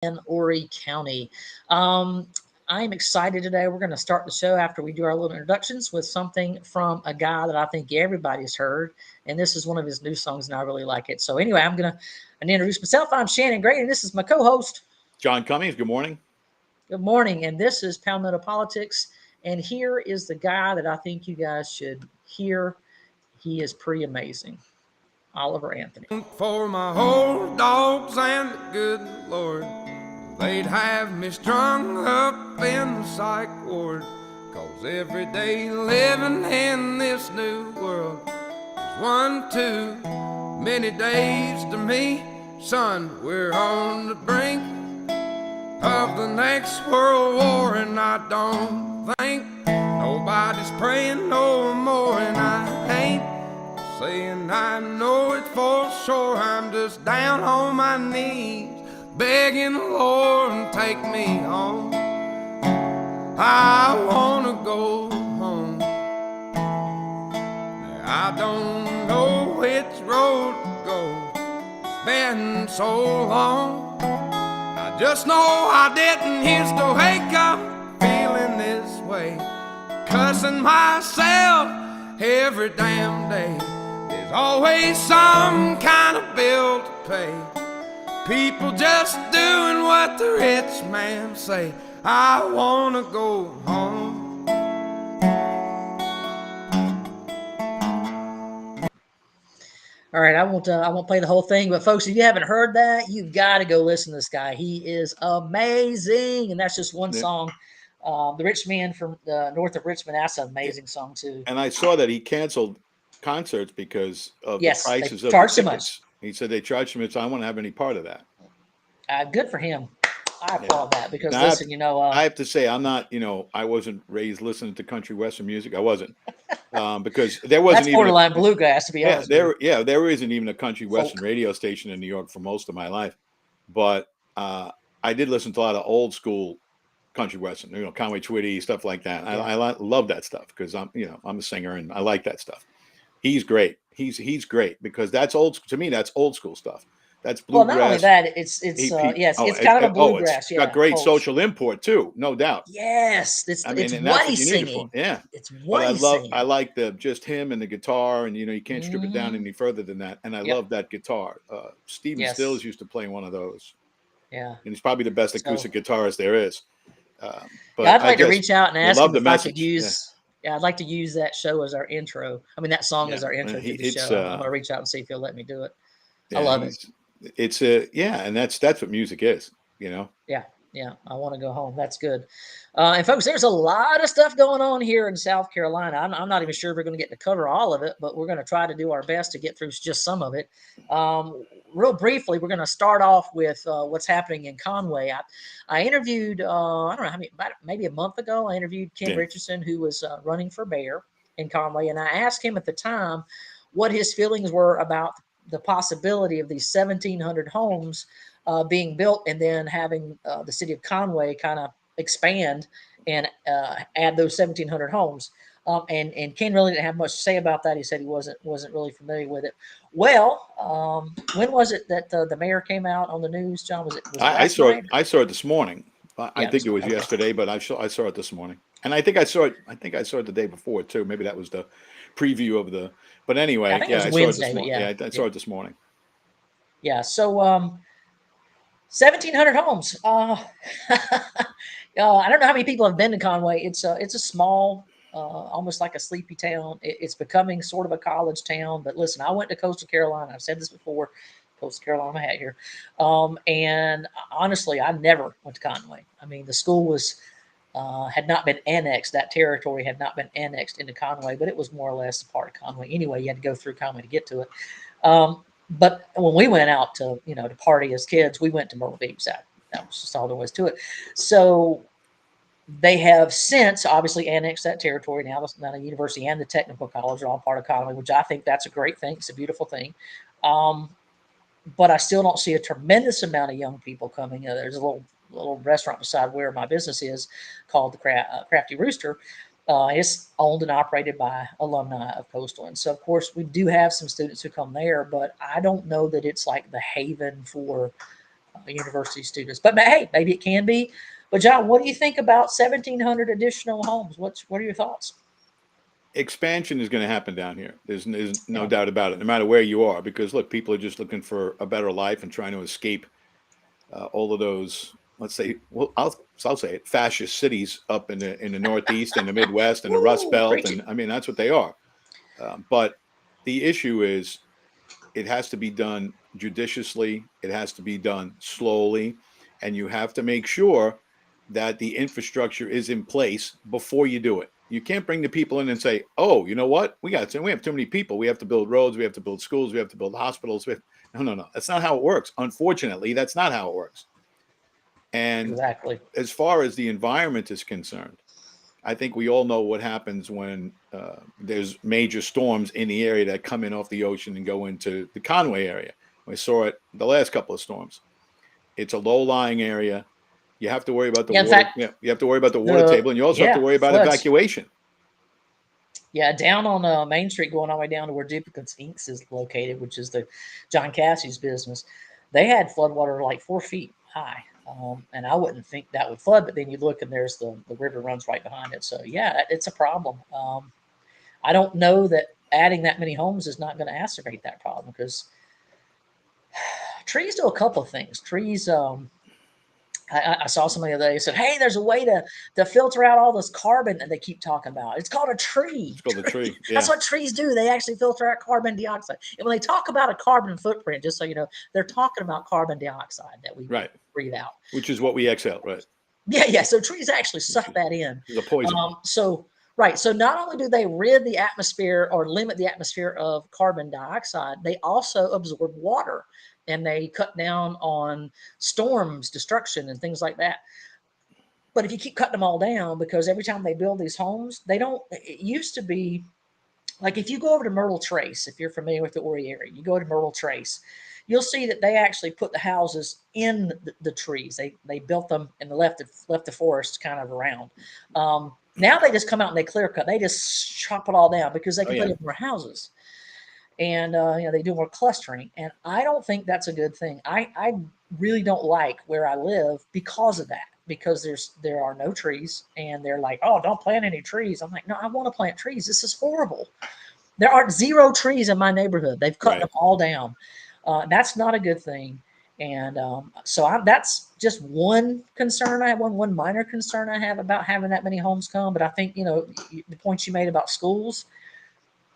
in Horry County. Um, I'm excited today. We're going to start the show after we do our little introductions with something from a guy that I think everybody's heard, and this is one of his new songs, and I really like it. So anyway, I'm going to introduce myself. I'm Shannon Gray, and this is my co-host. John Cummings, good morning. Good morning, and this is Palmetto Politics, and here is the guy that I think you guys should hear. He is pretty amazing. Oliver Anthony. For my old dogs and the good Lord, they'd have me strung up in the psych ward. 'Cause every day living in this new world is one too many days to me. Son, we're on the brink of the next world war, and I don't think nobody's praying no more, and I ain't saying I know it for sure. I'm just down on my knees begging the Lord to take me home. I wanna go home. I don't know which road to go. It's been so long. I just know I didn't used to wake up feeling this way, cussing myself every damn day. There's always some kind of bill to pay. People just doing what the rich man say. I wanna go home. All right, I won't play the whole thing, but folks, if you haven't heard that, you've got to go listen to this guy. He is amazing, and that's just one Yeah. song. The Rich Man from north of Richmond, that's an amazing song too. And I saw that he canceled concerts because of the Yes, they prices of the charge too much. tickets. He said they charged him, so I won't have any part of that. Good for him. I Yeah. applaud that because Now, listen, I have to say, I'm not, I wasn't raised listening to country western music. I wasn't, because there wasn't that's even borderline bluegrass, to be honest. there isn't even a country Folk. western radio station in New York for most of my life. But I did listen to a lot of old school country western, Conway Twitty, stuff like that. Yeah. I love that stuff because I'm a singer and I like that stuff. He's great. He's great because that's old to me. That's old school stuff. That's Well, not only bluegrass. that, yes, it's kind of a It's bluegrass. got Yeah, great folks. social import too, no doubt. Yes, I it's mean, and what that's what he's you need it for. singing. Yeah. It's But what he's I singing. like the just him and the guitar, and you can't strip it down Hmm. any further than that. And I Yep. love that guitar. Stephen Yes. Stills used to play one of those, Yeah. and he's probably the best So acoustic guitarist there is. yeah, But I'd I like to just reach out and ask love him the if I could message. Yeah, use. Yeah, I'd like to use that show as our intro. I mean, that song as yeah. our intro He to the it's show. I'm going to reach out and see if he'll let me do it. I yeah love it. he's it's a yeah, and that's what music is. Yeah, yeah. I want to go home. That's good. And folks, there's a lot of stuff going on here in South Carolina. I'm not even sure if we're going to get to cover all of it, but we're going to try to do our best to get through just some of it. Real briefly, we're going to start off with what's happening in Conway. I interviewed, I don't know how many, about maybe a month ago, I interviewed Ken Yeah. Richardson, who was running for mayor in Conway, and I asked him at the time what his feelings were about the possibility of these 1,700 homes being built and then having the city of Conway kind of expand and add those 1,700 homes. And Ken really didn't have much to say about that. He said he wasn't really familiar with it. Well, when was it that the mayor came out on the news, John? Was it I last saw it. night? I saw it this morning. I Yeah, think it was okay. yesterday, but I saw it this morning, and I think I saw it. I think I saw it the day before too. Maybe that was the preview of the. But I anyway, think it yeah, was I saw it this Wednesday, but morning. yeah, Yeah, I yeah, saw it this morning. yeah. So 1,700 homes. I don't know how many people have been to Conway. It's a small, almost like a sleepy town. It's becoming sort of a college town. But listen, I went to Coastal Carolina. I've said this before. Coastal Carolina, my hat here. And honestly, I never went to Conway. I mean, the school had not been annexed. That territory had not been annexed into Conway, but it was more or less a part of Conway anyway. You had to go through Conway to get to it. But when we went out to party as kids, we went to Myrtle Beach. That was just all there was to it. So they have since obviously annexed that territory. Now the university and the technical college are all part of Conway, which I think that's a great thing. It's a beautiful thing. Um, but I still don't see a tremendous amount of young people coming. There's a little restaurant beside where my business is called the Crafty Rooster. It's owned and operated by alumni of Coastal, and so of course we do have some students who come there. But I don't know that it's like the haven for university students. But hey, maybe it can be. But John, what do you think about 1,700 additional homes? What are your thoughts? Expansion is going to happen down here. There's no Yeah, doubt about it, no matter where you are, because look, people are just looking for a better life and trying to escape all of those, let's say, well, I'll say it, fascist cities up in the Northeast and the Midwest and the Rust woo, Belt, preach it. and I mean that's what they are. But the issue is, it has to be done judiciously. It has to be done slowly, and you have to make sure that the infrastructure is in place before you do it. You can't bring the people in and say, "Oh, you know what? We have too many people. We have to build roads. We have to build schools. We have to build hospitals." No, no, no. That's not how it works. Unfortunately, that's not how it works. And Exactly. as far as the environment is concerned, I think we all know what happens when there's major storms in the area that come in off the ocean and go into the Conway area. We saw it the last couple of storms. It's a low-lying area. You have to worry about the Yeah, in water. fact, Yeah, you have to worry about the water the table, and you also have to yeah worry about floods. evacuation. Yeah, down on Main Street, going all the way down to where Duplicates Inks is located, which is the John Cassie's business. They had floodwater like 4 feet high, and I wouldn't think that would flood. But then you look, and there's the river runs right behind it. So yeah, it's a problem. I don't know that adding that many homes is not going to acerbate that problem because trees do a couple of things. Trees, I saw somebody the other day said, "Hey, there's a way to filter out all this carbon that they keep talking about. It's called a tree. It's called a tree. That's Yeah, what trees do. They actually filter out carbon dioxide. And when they talk about a carbon footprint, just so you know, they're talking about carbon dioxide that we right. breathe out. Which is what we exhale, right? Yeah, yeah. So trees actually Which suck that in. is a poison. So right. So not only do they rid the atmosphere or limit the atmosphere of carbon dioxide, they also absorb water and they cut down on storms, destruction, and things like that. But if you keep cutting them all down, because every time they build these homes, they don't. It used to be like if you go over to Myrtle Trace, if you're familiar with the Horry area, you go to Myrtle Trace, you'll see that they actually put the houses in the trees. They built them and left the forest kind of around. Now they just come out and they clear cut. They just chop it all down because they Oh can put yeah, in more houses, and they do more clustering. And I don't think that's a good thing. I really don't like where I live because of that. Because there are no trees, and they're like, oh, don't plant any trees. I'm like, no, I want to plant trees. This is horrible. There are zero trees in my neighborhood. They've cut them right. all down. That's not a good thing. And that's just one concern I have, one minor concern I have about having that many homes come. But I think, the points you made about schools,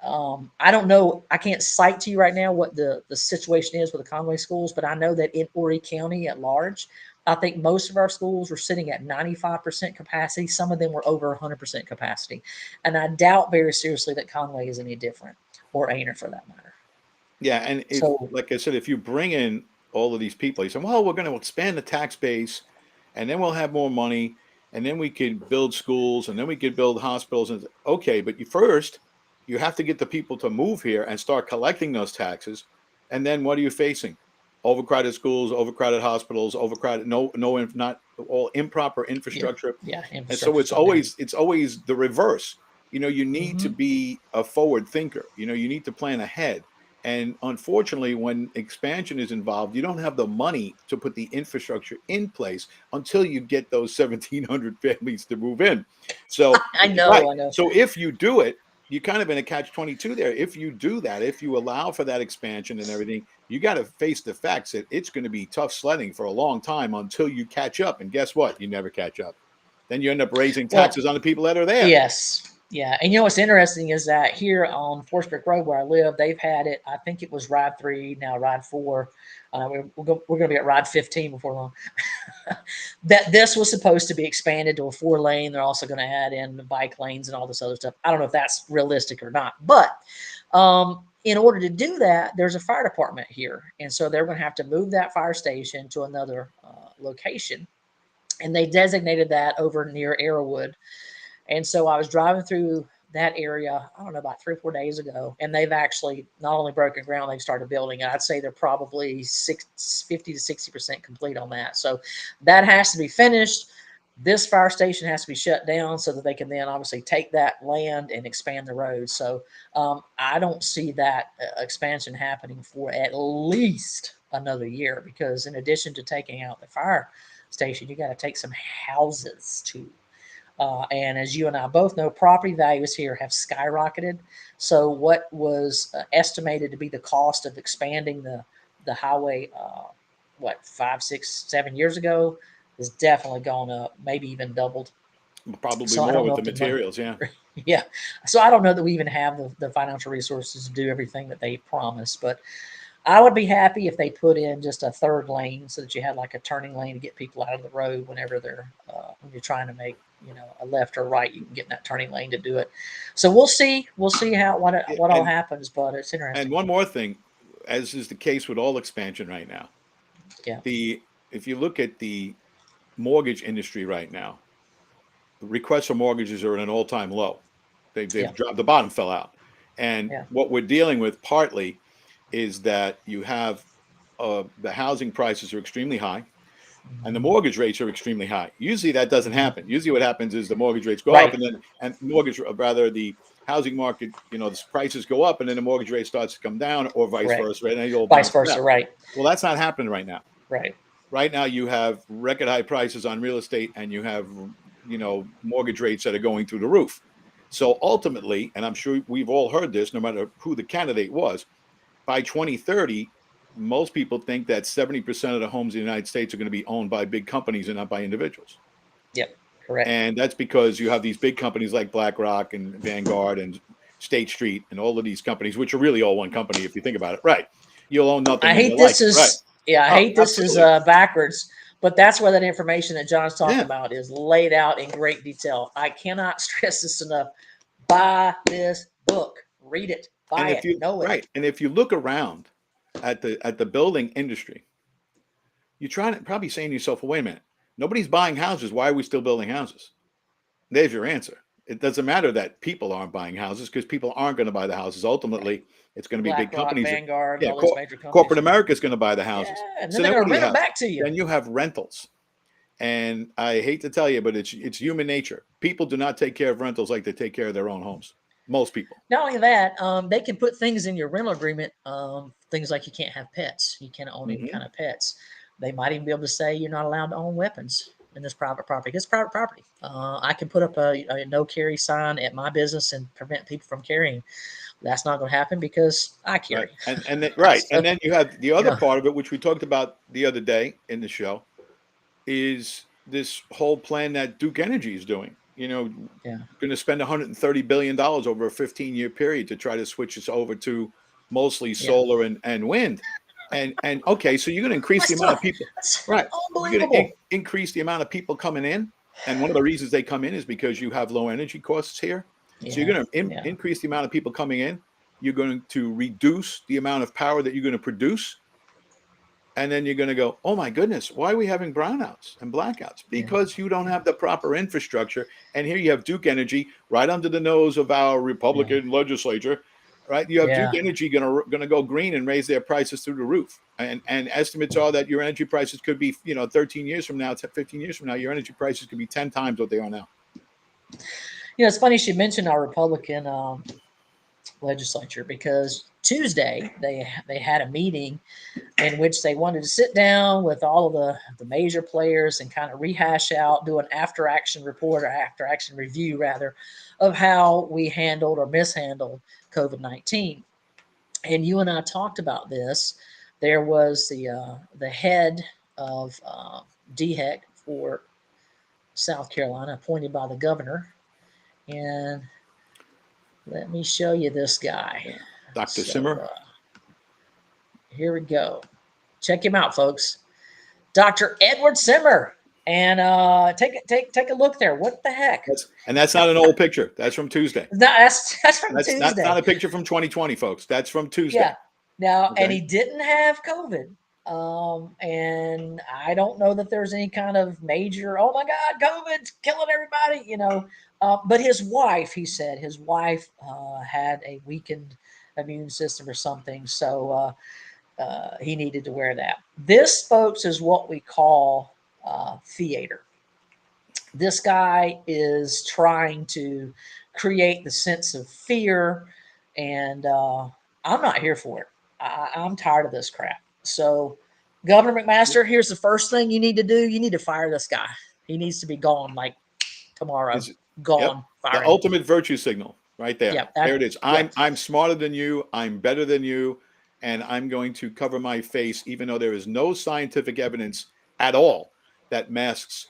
I don't know. I can't cite to you right now what the situation is with the Conway schools, but I know that in Horry County at large, I think most of our schools were sitting at 95% capacity. Some of them were over 100% capacity. And I doubt very seriously that Conway is any different, or Aner for that matter. Yeah, and if, So, like I said, if you bring in all of these people, you say, well, we're going to expand the tax base, and then we'll have more money, and then we could build schools, and then we could build hospitals. And okay, but you have to get the people to move here and start collecting those taxes. And then what are you facing? Overcrowded schools, overcrowded hospitals, overcrowded, not all improper yeah, infrastructure. yeah, And so infrastructure's gone down. it's always the reverse. You need to Hmm. be a forward thinker. You need to plan ahead. And unfortunately, when expansion is involved, you don't have the money to put the infrastructure in place until you get those 1,700 families to move in. So, I right. know, I know. So if you do it, you're kind of in a catch-22 there. If you do that, if you allow for that expansion and everything, you got to face the facts that it's going to be tough sledding for a long time until you catch up. And guess what? You never catch up. Then you end up raising Well, taxes on the people that are there. yes. Yeah. And what's interesting is that here on Forestbrook Road where I live, they've had it. I think it was ride 3, now ride 4. We're going to be at ride 15 before long. That this was supposed to be expanded to a 4-lane. They're also going to add in the bike lanes and all this other stuff. I don't know if that's realistic or not. But in order to do that, there's a fire department here. And so they're going to have to move that fire station to another location. And they designated that over near Arrowwood. And so I was driving through that area, I don't know, about 3 or 4 days ago, and they've actually not only broken ground, they've started building. I'd say they're probably 50 to 60% complete on that. So that has to be finished. This fire station has to be shut down so that they can then obviously take that land and expand the road. So I don't see that expansion happening for at least another year, because in addition to taking out the fire station, you got to take some houses too. And as you and I both know, property values here have skyrocketed. So what was estimated to be the cost of expanding the highway, what, 5, 6, 7 years ago, has definitely gone up, maybe even doubled. Probably So I more don't with know the if the money, materials. Yeah. yeah. So I don't know that we even have the financial resources to do everything that they promised, but I would be happy if they put in just a third lane so that you had like a turning lane to get people out of the road whenever they're when you're trying to make, a left or right. You can get in that turning lane to do it. So we'll see how what all And happens, but it's and interesting. one more thing, as is the case with all expansion right now, Yeah, the if you look at the mortgage industry right now, requests for mortgages are at an all-time low. They've yeah, dropped, the bottom fell out. And yeah, what we're dealing with partly is that you have the housing prices are extremely high and the mhm, mortgage rates are extremely high. Usually that doesn't mhm. happen. Usually what happens is the mortgage rates go up Right, and then and mortgage rather the housing market, the prices go up and then the mortgage rate starts to come down or vice correct. versa, right? And it all Vice bounces versa. out. Right, Well, that's not happening right now. right. Right now you have record high prices on real estate and you have mortgage rates that are going through the roof. So ultimately, and I'm sure we've all heard this, no matter who the candidate was, by 2030 most people think that 70% of the homes in the United States are going to be owned by big companies and not by individuals. Yep, correct. And that's because you have these big companies like BlackRock and Vanguard and State Street and all of these companies, which are really all one company if you think about it. Right. You'll own nothing I in hate your life. this Right. is Yeah, I Oh, hate this is absolutely. backwards, but that's where that information that John's talking Yeah. about is laid out in great detail. I cannot stress this enough. Buy this book, read it, And buy if it, you know it. right, and if you look around at the building industry, you're trying to probably saying to yourself, well, wait a minute, nobody's buying houses. Why are we still building houses? There's your answer. It doesn't matter that people aren't buying houses because people aren't going to buy the houses. Right. Ultimately, it's going to be big BlackRock, companies. Vanguard, Yeah, all these major companies. corporate America is going to buy the Yeah, houses. and then So they're then going what to do you rent them have? back to you. Then you have rentals. And I hate to tell you, but it's human nature. People do not take care of rentals like they take care of their own homes. Most people. Not only that, they can put things in your rental agreement, things like you can't have pets, you can't own any Hmm. kind of pets. They might even be able to say you're not allowed to own weapons in this private property. It's private property. I can put up a no carry sign at my business and prevent people from carrying. That's not going to happen because I Right. carry. And then, right. So, And then you have the other yeah, part of it, which we talked about the other day in the show, is this whole plan that Duke Energy is doing. yeah, Going to spend $130 billion over a 15-year period to try to switch us over to mostly yeah. solar and wind. And okay, so you're going to increase the That's, amount of people, that's right? You're going to unbelievable. increase the amount of people coming in, and one of the reasons they come in is because you have low energy costs here. So you're Yeah, going to yeah, increase the amount of people coming in. You're going to reduce the amount of power that you're going to produce, and then you're going to go, oh my goodness, why are we having brownouts and blackouts? yeah, Because you don't have the proper infrastructure. And here you have Duke Energy right under the nose of our yeah, Republican legislature, right? You have Duke yeah, Energy going to go green and raise their prices through the roof. And estimates are that your energy prices could be, 13 years from now, 15 years from now, your energy prices could be 10 times what they are now. It's funny she mentioned our Republican legislature, because Tuesday they had a meeting in which they wanted to sit down with all of the major players and kind of rehash out, do an after action report, or after action review rather, of how we handled or mishandled COVID-19. And you and I talked about this. There was the head of DHEC for South Carolina, appointed by the governor, and let me show you this guy. Dr. So Simmer. here we go. Check him out, folks. Dr. Edward Simmer. And take a look there. What the heck? That's not an old picture. That's from Tuesday. No, that's from That's Tuesday. not a picture from 2020, folks. That's from Tuesday. Yeah. Now, and Okay. he didn't have COVID. And I don't know that there's any kind of major, oh my God, COVID's killing everybody. But his wife, he said, his wife had a weakened immune system or something. So he needed to wear that. This, folks, is what we call theater. This guy is trying to create the sense of fear, and I'm not here for it. I'm tired of this crap. So Governor McMaster, here's the first thing you need to do. You need to fire this guy. He needs to be gone like tomorrow. Yep, Gone. the Fire him. ultimate virtue signal right there. Yeah, There it is. yeah. I'm smarter than you. I'm better than you, and I'm going to cover my face, even though there is no scientific evidence at all that masks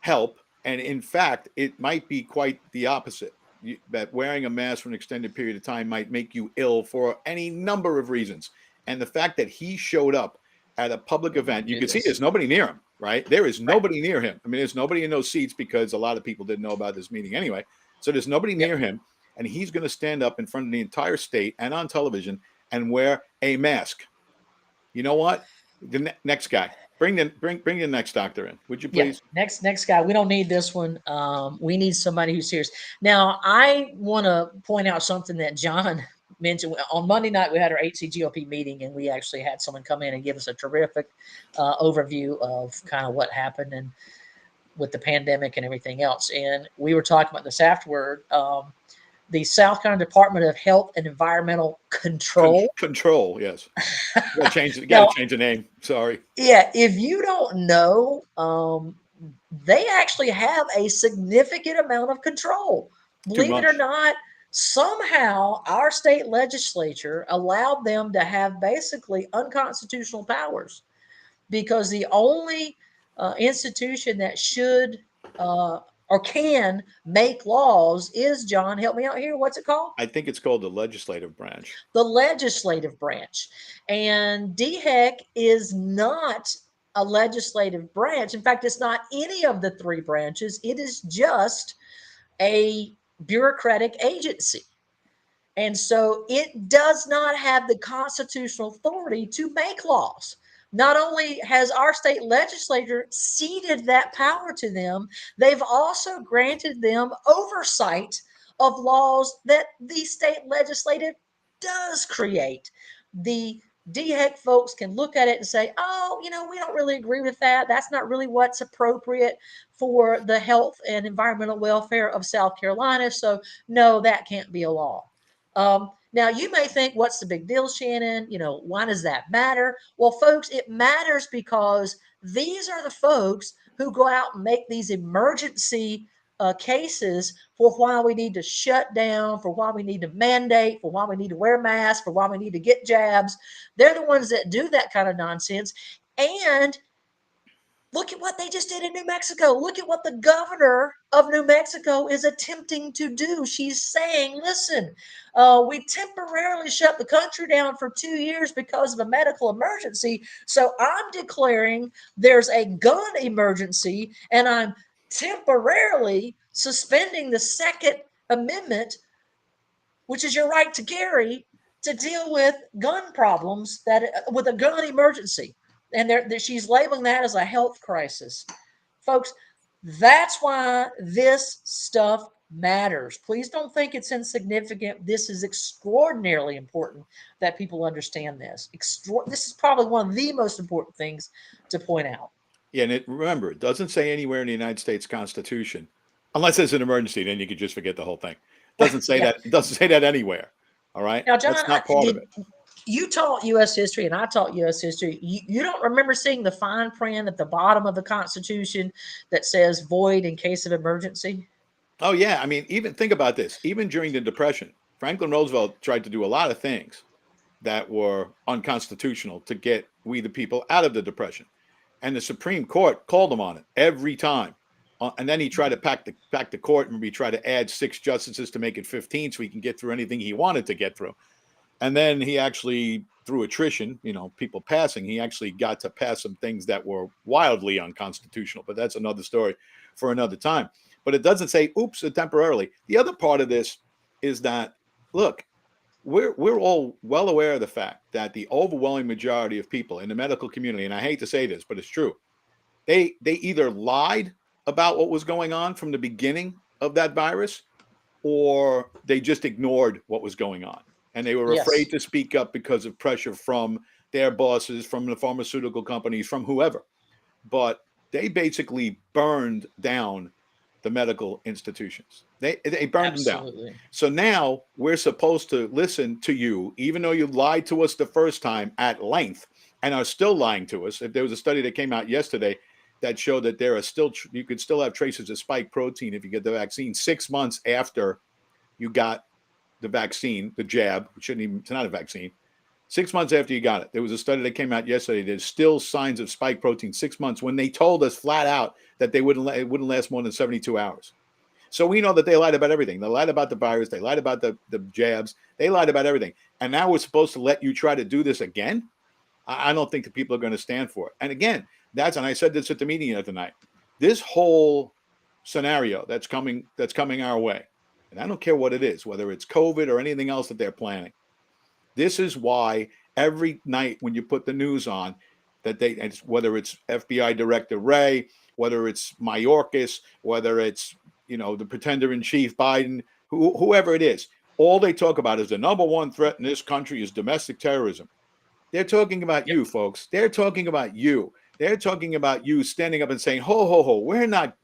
help. And in fact, it might be quite the opposite. That wearing a mask for an extended period of time might make you ill for any number of reasons. And the fact that he showed up at a public event, you can see there's nobody near him, right? There is nobody near him. I mean, there's nobody in those seats because a lot of people didn't know about this meeting anyway. So there's nobody near him. And he's going to stand up in front of the entire state and on television and wear a mask. You know what? The next guy. Bring the next doctor in, would you please? Yeah, next guy. We don't need this one. We need somebody who's serious. Now, I want to point out something that John mentioned. On Monday night, we had our HCGOP meeting, and we actually had someone come in and give us a terrific overview of kind of what happened and with the pandemic and everything else. And we were talking about this afterward. The South Carolina Department of Health and Environmental Control. Control, yes. You got to change the name. Sorry. Yeah, if you don't know, they actually have a significant amount of control. Believe it or not, somehow our state legislature allowed them to have basically unconstitutional powers, because the only institution that should or can make laws is, John, help me out here. What's it called? I think it's called the legislative branch. The legislative branch. And DHEC is not a legislative branch. In fact, it's not any of the three branches. It is just a bureaucratic agency. And so it does not have the constitutional authority to make laws. Not only has our state legislature ceded that power to them, they've also granted them oversight of laws that the state legislative does create. The DHEC folks can look at it and say, oh, we don't really agree with that. That's not really what's appropriate for the health and environmental welfare of South Carolina. So, no, that can't be a law. Now, you may think, what's the big deal, Shannon? Why does that matter? Well, folks, it matters because these are the folks who go out and make these emergency cases for why we need to shut down, for why we need to mandate, for why we need to wear masks, for why we need to get jabs. They're the ones that do that kind of nonsense. And look at what they just did in New Mexico. Look at what the governor of New Mexico is attempting to do. She's saying, listen, we temporarily shut the country down for 2 years because of a medical emergency. So I'm declaring there's a gun emergency, and I'm temporarily suspending the Second Amendment, which is your right to carry, to deal with gun problems, with a gun emergency. And she's labeling that as a health crisis. Folks, that's why this stuff matters. Please don't think it's insignificant. This is extraordinarily important that people understand this. This is probably one of the most important things to point out. Yeah, and remember, it doesn't say anywhere in the United States Constitution, unless it's an emergency, then you could just forget the whole thing. It doesn't say that. It doesn't say that anywhere. All right? Now, John, that's not part of it. You taught U.S. history and I taught U.S. history. You don't remember seeing the fine print at the bottom of the Constitution that says void in case of emergency? Oh, yeah. I mean, even think about this. Even during the Depression, Franklin Roosevelt tried to do a lot of things that were unconstitutional to get we the people out of the Depression. And the Supreme Court called him on it every time. And then he tried to pack the court, and we tried to add 6 justices to make it 15 so he can get through anything he wanted to get through. And then he actually, through attrition, people passing, he actually got to pass some things that were wildly unconstitutional. But that's another story for another time. But it doesn't say, oops, temporarily. The other part of this is that, look, we're all well aware of the fact that the overwhelming majority of people in the medical community, and I hate to say this, but it's true, they either lied about what was going on from the beginning of that virus, or they just ignored what was going on. And they were afraid to speak up because of pressure from their bosses, from the pharmaceutical companies, from whoever. But they basically burned down the medical institutions. They burned them down. So now we're supposed to listen to you, even though you lied to us the first time at length and are still lying to us. If there was a study that came out yesterday that showed that there are still, you could still have traces of spike protein if you get the vaccine 6 months after you got the vaccine, the jab, which shouldn't even, it's not a vaccine. 6 months after you got it, there was a study that came out yesterday. There's still signs of spike protein 6 months when they told us flat out that it wouldn't last more than 72 hours. So we know that they lied about everything. They lied about the virus. They lied about the jabs. They lied about everything. And now we're supposed to let you try to do this again? I don't think the people are going to stand for it. And again, and I said this at the meeting the other night, this whole scenario that's coming our way, and I don't care what it is, whether it's COVID or anything else that they're planning. This is why every night when you put the news on, that whether it's FBI Director Wray, whether it's Mayorkas, whether it's the pretender in chief Biden, whoever it is, all they talk about is the number one threat in this country is domestic terrorism. They're talking about you, folks. They're talking about you. They're talking about you standing up and saying, ho, ho, ho, we're not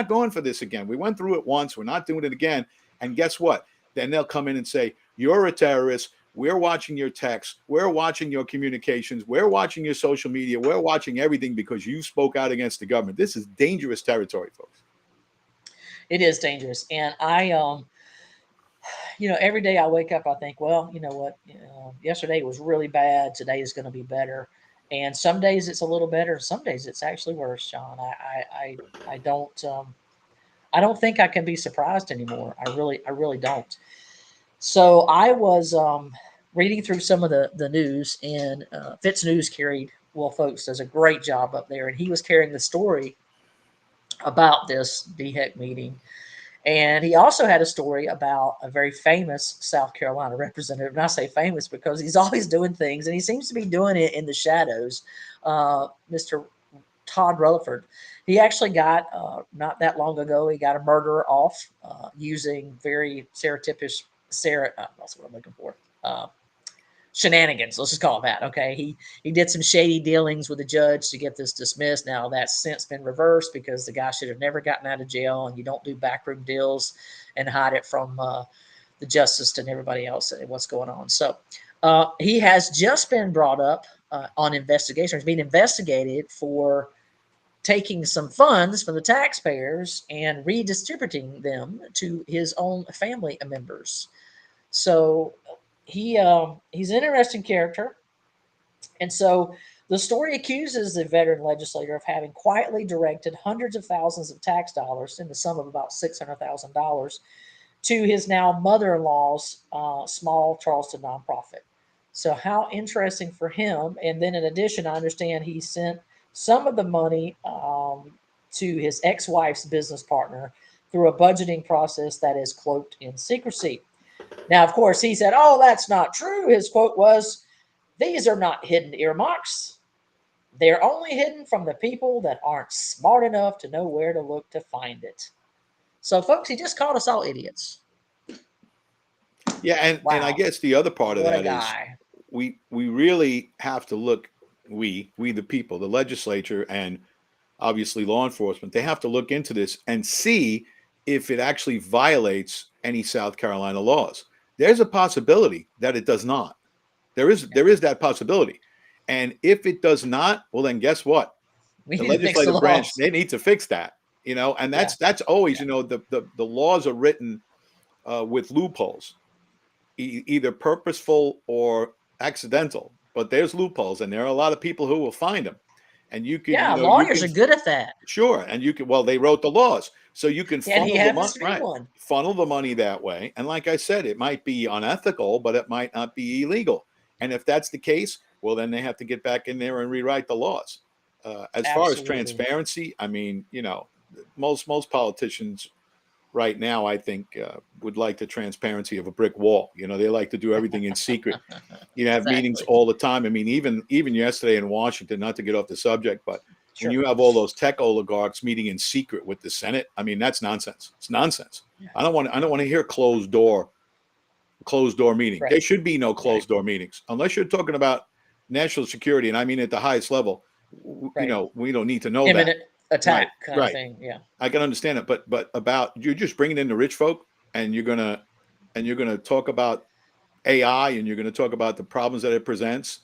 going for this again. We went through it once. We're not doing it again. And guess what? Then they'll come in and say, you're a terrorist. We're watching your texts. We're watching your communications. We're watching your social media. We're watching everything because you spoke out against the government. This is dangerous territory, folks. It is dangerous. And every day I wake up, I think, well, you know what? Yesterday was really bad. Today is going to be better. And some days it's a little better. Some days it's actually worse, John. I don't think I can be surprised anymore. I really don't. So I was reading through some of the news, and Fitz News carried, Will Folks does a great job up there, and he was carrying the story about this DHEC meeting. And he also had a story about a very famous South Carolina representative. And I say famous because he's always doing things, and he seems to be doing it in the shadows. Mr. Todd Rutherford. He actually got, not that long ago, he got a murderer off using very that's what I'm looking for. Shenanigans. Let's just call it that. Okay. He did some shady dealings with the judge to get this dismissed. Now that's since been reversed because the guy should have never gotten out of jail, and you don't do backroom deals and hide it from the justice and everybody else and what's going on. So he has just been brought up on investigation. He's being investigated for taking some funds from the taxpayers and redistributing them to his own family members. So he's an interesting character. And so the story accuses the veteran legislator of having quietly directed hundreds of thousands of tax dollars in the sum of about $600,000 to his now mother-in-law's small Charleston nonprofit. So how interesting for him. And then in addition, I understand he sent some of the money to his ex-wife's business partner through a budgeting process that is cloaked in secrecy. Now, of course, he said, oh, that's not true. His quote was, these are not hidden earmarks. They're only hidden from the people that aren't smart enough to know where to look to find it. So, folks, he just called us all idiots. Yeah, and I guess the other part of that is we really have to look, we the people, the legislature, and obviously law enforcement, they have to look into this and see if it actually violates any South Carolina laws. There's a possibility that it does not. There is that possibility. And if it does not, well, then guess what? The legislative branch, they need to fix that, and that's always, the laws are written with loopholes, either purposeful or accidental, but there's loopholes, and there are a lot of people who will find them. And you can, lawyers are good at that. Sure. And you can, they wrote the laws. So you can funnel the money that way. And like I said, it might be unethical, but it might not be illegal. And if that's the case, well, then they have to get back in there and rewrite the laws. As far as transparency, I mean, most politicians right now, I think, would like the transparency of a brick wall. They like to do everything in secret. Have meetings all the time. I mean, even yesterday in Washington, not to get off the subject, but when you have all those tech oligarchs meeting in secret with the Senate, I mean, that's nonsense. It's nonsense. Yeah. I don't want to hear closed door meeting. Right. There should be no closed door meetings unless you're talking about national security, and I mean at the highest level. We don't need to know imminent that attack kind of thing. Yeah, I can understand it, but about you're just bringing in the rich folk, and you're gonna talk about AI, and you're gonna talk about the problems that it presents,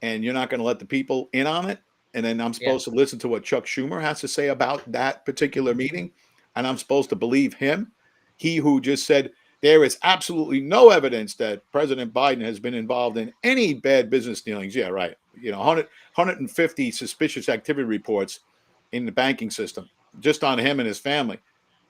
and you're not going to let the people in on it. And then I'm supposed to listen to what Chuck Schumer has to say about that particular meeting. And I'm supposed to believe him. He who just said there is absolutely no evidence that President Biden has been involved in any bad business dealings. Yeah, right. 150 suspicious activity reports in the banking system just on him and his family.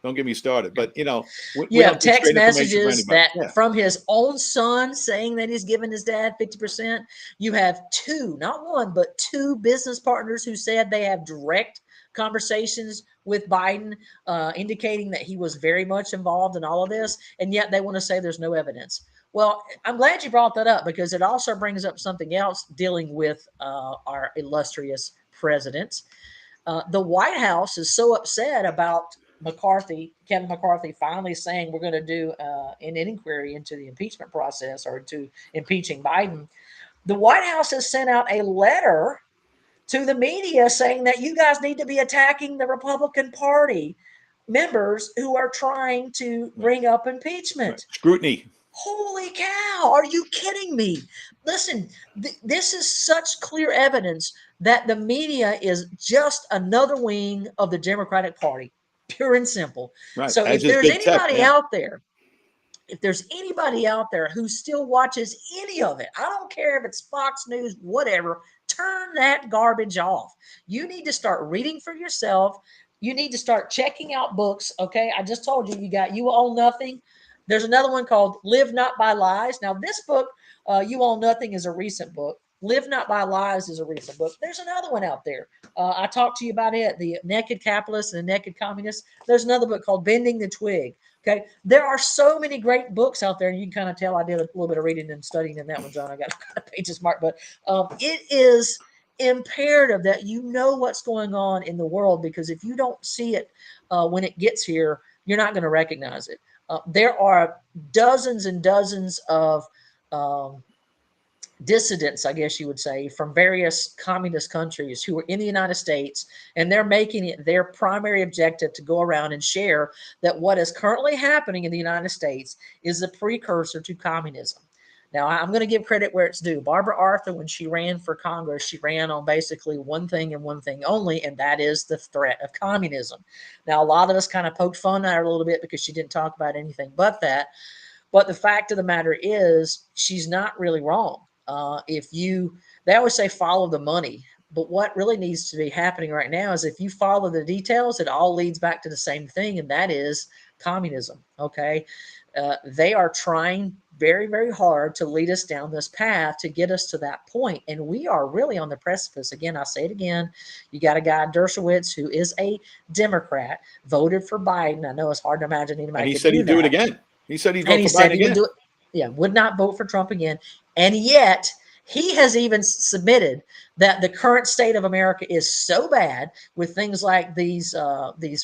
Don't get me started. But, we You don't have get text straight information from messages anybody. that Yeah. from his own son saying that he's given his dad 50%. You have two, not one, but two business partners who said they have direct conversations with Biden, indicating that he was very much involved in all of this, and yet they want to say there's no evidence. Well, I'm glad you brought that up because it also brings up something else dealing with our illustrious president. The White House is so upset about Kevin McCarthy finally saying we're going to do an inquiry into the impeachment process or to impeaching Biden. The White House has sent out a letter to the media saying that you guys need to be attacking the Republican Party members who are trying to bring up impeachment. Right. Scrutiny. Holy cow, are you kidding me? Listen, this is such clear evidence that the media is just another wing of the Democratic Party, pure and simple. Right. So As if is there's big tech. anybody Yeah. out there, who still watches any of it, I don't care if it's Fox News, whatever, turn that garbage off. You need to start reading for yourself. You need to start checking out books. Okay. I just told you, You Will Own Nothing. There's another one called Live Not by Lies. Now, this book, You Own Nothing, is a recent book. Live Not by Lies is a recent book. There's another one out there. I talked to you about it, The Naked Capitalist and the Naked Communist. There's another book called Bending the Twig. Okay. There are so many great books out there. And you can kind of tell I did a little bit of reading and studying in that one, John. I got a pages marked, but it is imperative that you know what's going on in the world, because if you don't see it when it gets here, you're not going to recognize it. There are dozens and dozens of dissidents, I guess you would say, from various communist countries who are in the United States, and they're making it their primary objective to go around and share that what is currently happening in the United States is a precursor to communism. Now, I'm going to give credit where it's due. Barbara Arthur, when she ran for Congress, she ran on basically one thing and one thing only, and that is the threat of communism. Now, a lot of us kind of poked fun at her a little bit because she didn't talk about anything but that. But the fact of the matter is, she's not really wrong. They always say follow the money, but what really needs to be happening right now is if you follow the details, it all leads back to the same thing, and that is communism. Okay. They are trying very, very hard to lead us down this path to get us to that point. And we are really on the precipice. Again, I'll say it again. You got a guy, Dershowitz, who is a Democrat, voted for Biden. I know it's hard to imagine anybody And he could said do he'd do it that. again. He said he'd And vote he for said Biden he would again. do it. Yeah, would not vote for Trump again. And yet he has even submitted that the current state of America is so bad with things like these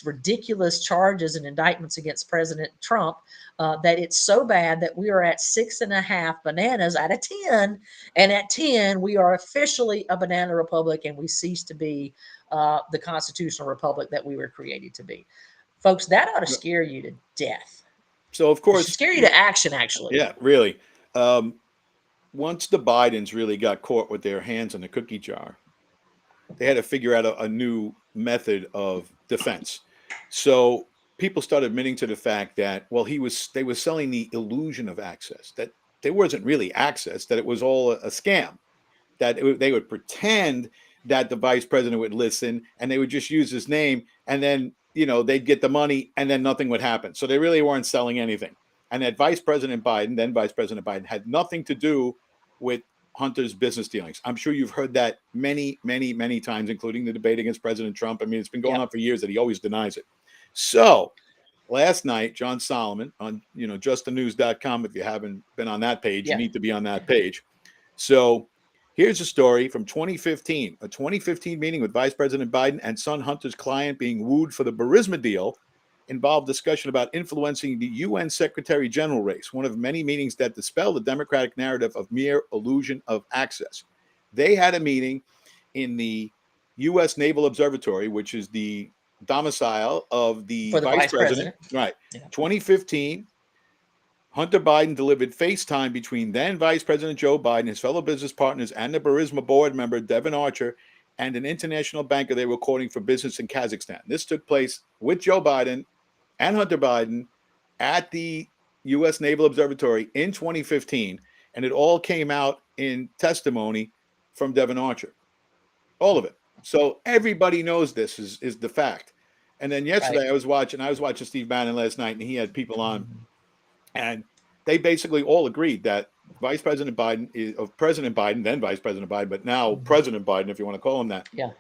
ridiculous charges and indictments against President Trump that it's so bad that we are at 6.5 bananas out of 10, and at 10 we are officially a banana republic, and we cease to be the constitutional republic that we were created to be. Folks, that ought to scare you to death. So, of It should course, scare you to action, actually. yeah, really. Once the Bidens really got caught with their hands in the cookie jar, they had to figure out a new method of defense. So people started admitting to the fact that, well, they were selling the illusion of access, that there wasn't really access, that it was all a scam, that they would pretend that the vice president would listen and they would just use his name, and then they'd get the money and then nothing would happen. So they really weren't selling anything. And that Vice President Biden, had nothing to do with Hunter's business dealings. I'm sure you've heard that many, many, many times, including the debate against President Trump. I mean, it's been going on for years that he always denies it. So last night, John Solomon on justthenews.com, if you haven't been on that page, you need to be on that page. So here's a story from 2015, a 2015 meeting with Vice President Biden and son Hunter's client being wooed for the Burisma deal involved discussion about influencing the UN Secretary General race, one of many meetings that dispel the Democratic narrative of mere illusion of access. They had a meeting in the U.S. Naval Observatory, which is the domicile of the For the vice president. Right. Yeah. 2015. Hunter Biden delivered FaceTime between then Vice President Joe Biden, his fellow business partners, and the Burisma board member, Devin Archer, and an international banker they were quoting for business in Kazakhstan. This took place with Joe Biden and Hunter Biden at the U.S. Naval Observatory in 2015, and it all came out in testimony from Devin Archer. All of it. So everybody knows this is the fact. And then yesterday Right. I was watching Steve Bannon last night, and he had people on, Mhm. and they basically all agreed that President Biden, then Vice President Biden, but now Mhm. President Biden, if you want to call him that, Yeah.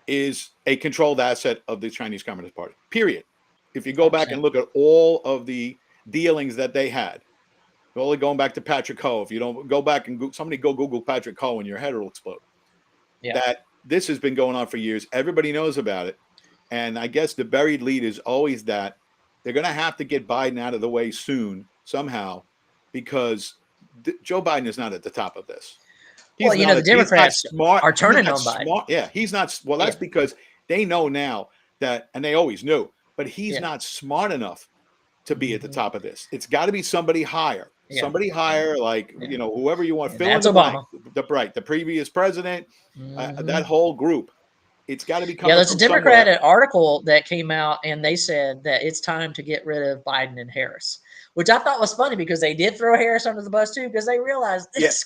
is a controlled asset of the Chinese Communist Party. Period. If you go back and 100%. look at all of the dealings that they had, only going back to Patrick Ho. If you don't go back and somebody go Google Patrick Ho, and your head will explode. Yeah. That this has been going on for years. Everybody knows about it. And I guess the buried lead is always that they're going to have to get Biden out of the way soon, somehow, because Joe Biden is not at the top of this. Well, He's not. the He's not Democrats smart. are He's turning not on Biden. smart. Yeah, he's not. Well, that's Yeah. because they know now that, and they always knew, but he's Yeah. not smart enough to be at the Mhm. top of this. It's got to be somebody higher. Yeah. Somebody higher, like Yeah. whoever you want. And Fill in that's the blank. Obama. The previous president, Mhm. that whole group. It's got to be Yeah, coming there's a from somewhere. Democratic article that came out, and they said that it's time to get rid of Biden and Harris, which I thought was funny because they did throw Harris under the bus too, because they realized Yeah. this.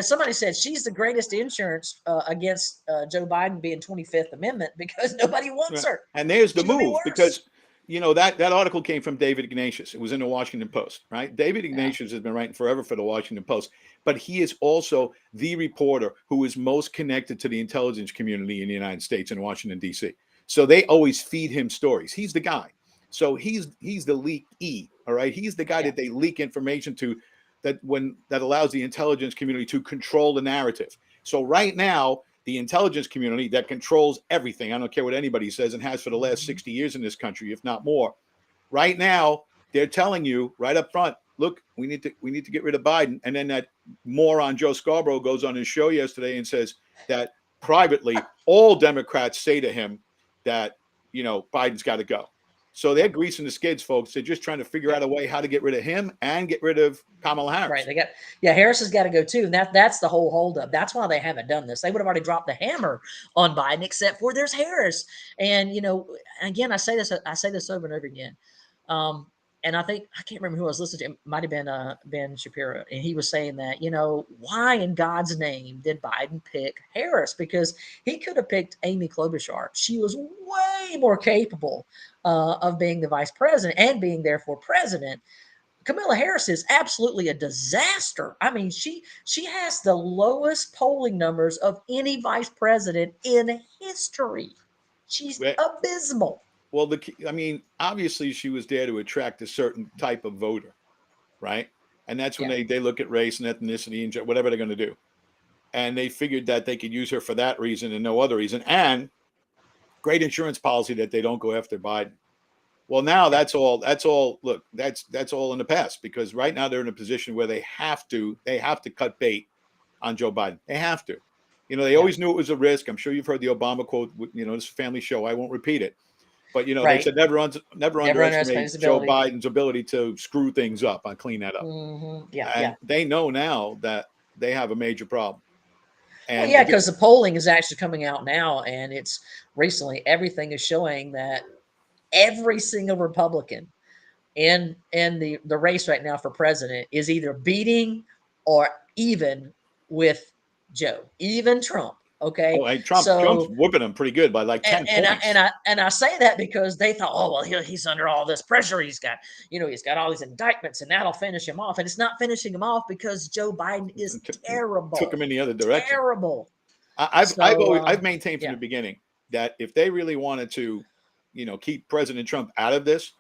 Somebody said she's the greatest insurance against Joe Biden being 25th Amendment because nobody wants her. And there's the She's gonna be move, worse. because that article came from David Ignatius. It was in the Washington Post, right? David Ignatius has been writing forever for the Washington Post, but he is also the reporter who is most connected to the intelligence community in the United States in Washington, D.C. So they always feed him stories. He's the guy. So he's the leak E, all right? He's the guy that they leak information to, that allows the intelligence community to control the narrative. So right now, the intelligence community that controls everything, I don't care what anybody says, and has for the last 60 years in this country, if not more. Right now, they're telling you right up front, look, we need to get rid of Biden. And then that moron Joe Scarborough goes on his show yesterday and says that privately all Democrats say to him that Biden's got to go. So they're greasing the skids, folks. They're just trying to figure out a way how to get rid of him and get rid of Kamala Harris. Right. Harris has got to go too. And that's the whole holdup. That's why they haven't done this. They would have already dropped the hammer on Biden, except for there's Harris. And, again, I say this over and over again. And I can't remember who I was listening to. It might have been Ben Shapiro. And he was saying that, why in God's name did Biden pick Harris? Because he could have picked Amy Klobuchar. She was way more capable of being the vice president and being therefore president. Kamala Harris is absolutely a disaster. I mean, she has the lowest polling numbers of any vice president in history. She's abysmal. Well, obviously she was there to attract a certain type of voter, right? And that's when they look at race and ethnicity and whatever they're going to do. And they figured that they could use her for that reason and no other reason. And great insurance policy that they don't go after Biden. Well, now that's all. Look, that's all in the past, because right now they're in a position where they have to cut bait on Joe Biden. They have to. They always knew it was a risk. I'm sure you've heard the Obama quote. This family show. I won't repeat it, but they said never underestimate Joe Biden's ability to screw things up and clean that up. Mm-hmm. And they know now that they have a major problem. And because the polling is actually coming out now, and it's recently everything is showing that every single Republican in the race right now for president is either beating or even with Joe, even Trump. Okay. Oh, hey, Trump's whooping him pretty good by like 10 points. And I say that because they thought, oh, well, he's under all this pressure. He's got all these indictments, and that'll finish him off. And it's not finishing him off because Joe Biden is terrible. Took him in the other direction. Terrible. I've maintained from the beginning that if they really wanted to, keep President Trump out of this,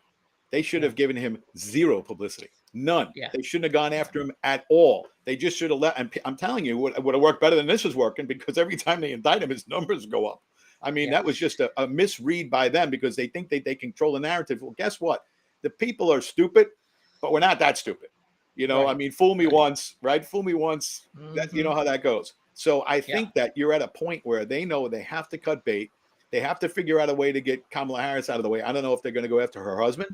they should have given him zero publicity. None. Yeah. They shouldn't have gone after him at all. They just should have let. And I'm telling you, it would have worked better than this is working, because every time they indict him, his numbers go up. I mean, that was just a misread by them, because they think they control the narrative. Well, guess what? The people are stupid, but we're not that stupid. I mean, fool me once, right? Fool me once. Mm-hmm. That, you know how that goes. So I think that you're at a point where they know they have to cut bait. They have to figure out a way to get Kamala Harris out of the way. I don't know if they're going to go after her husband.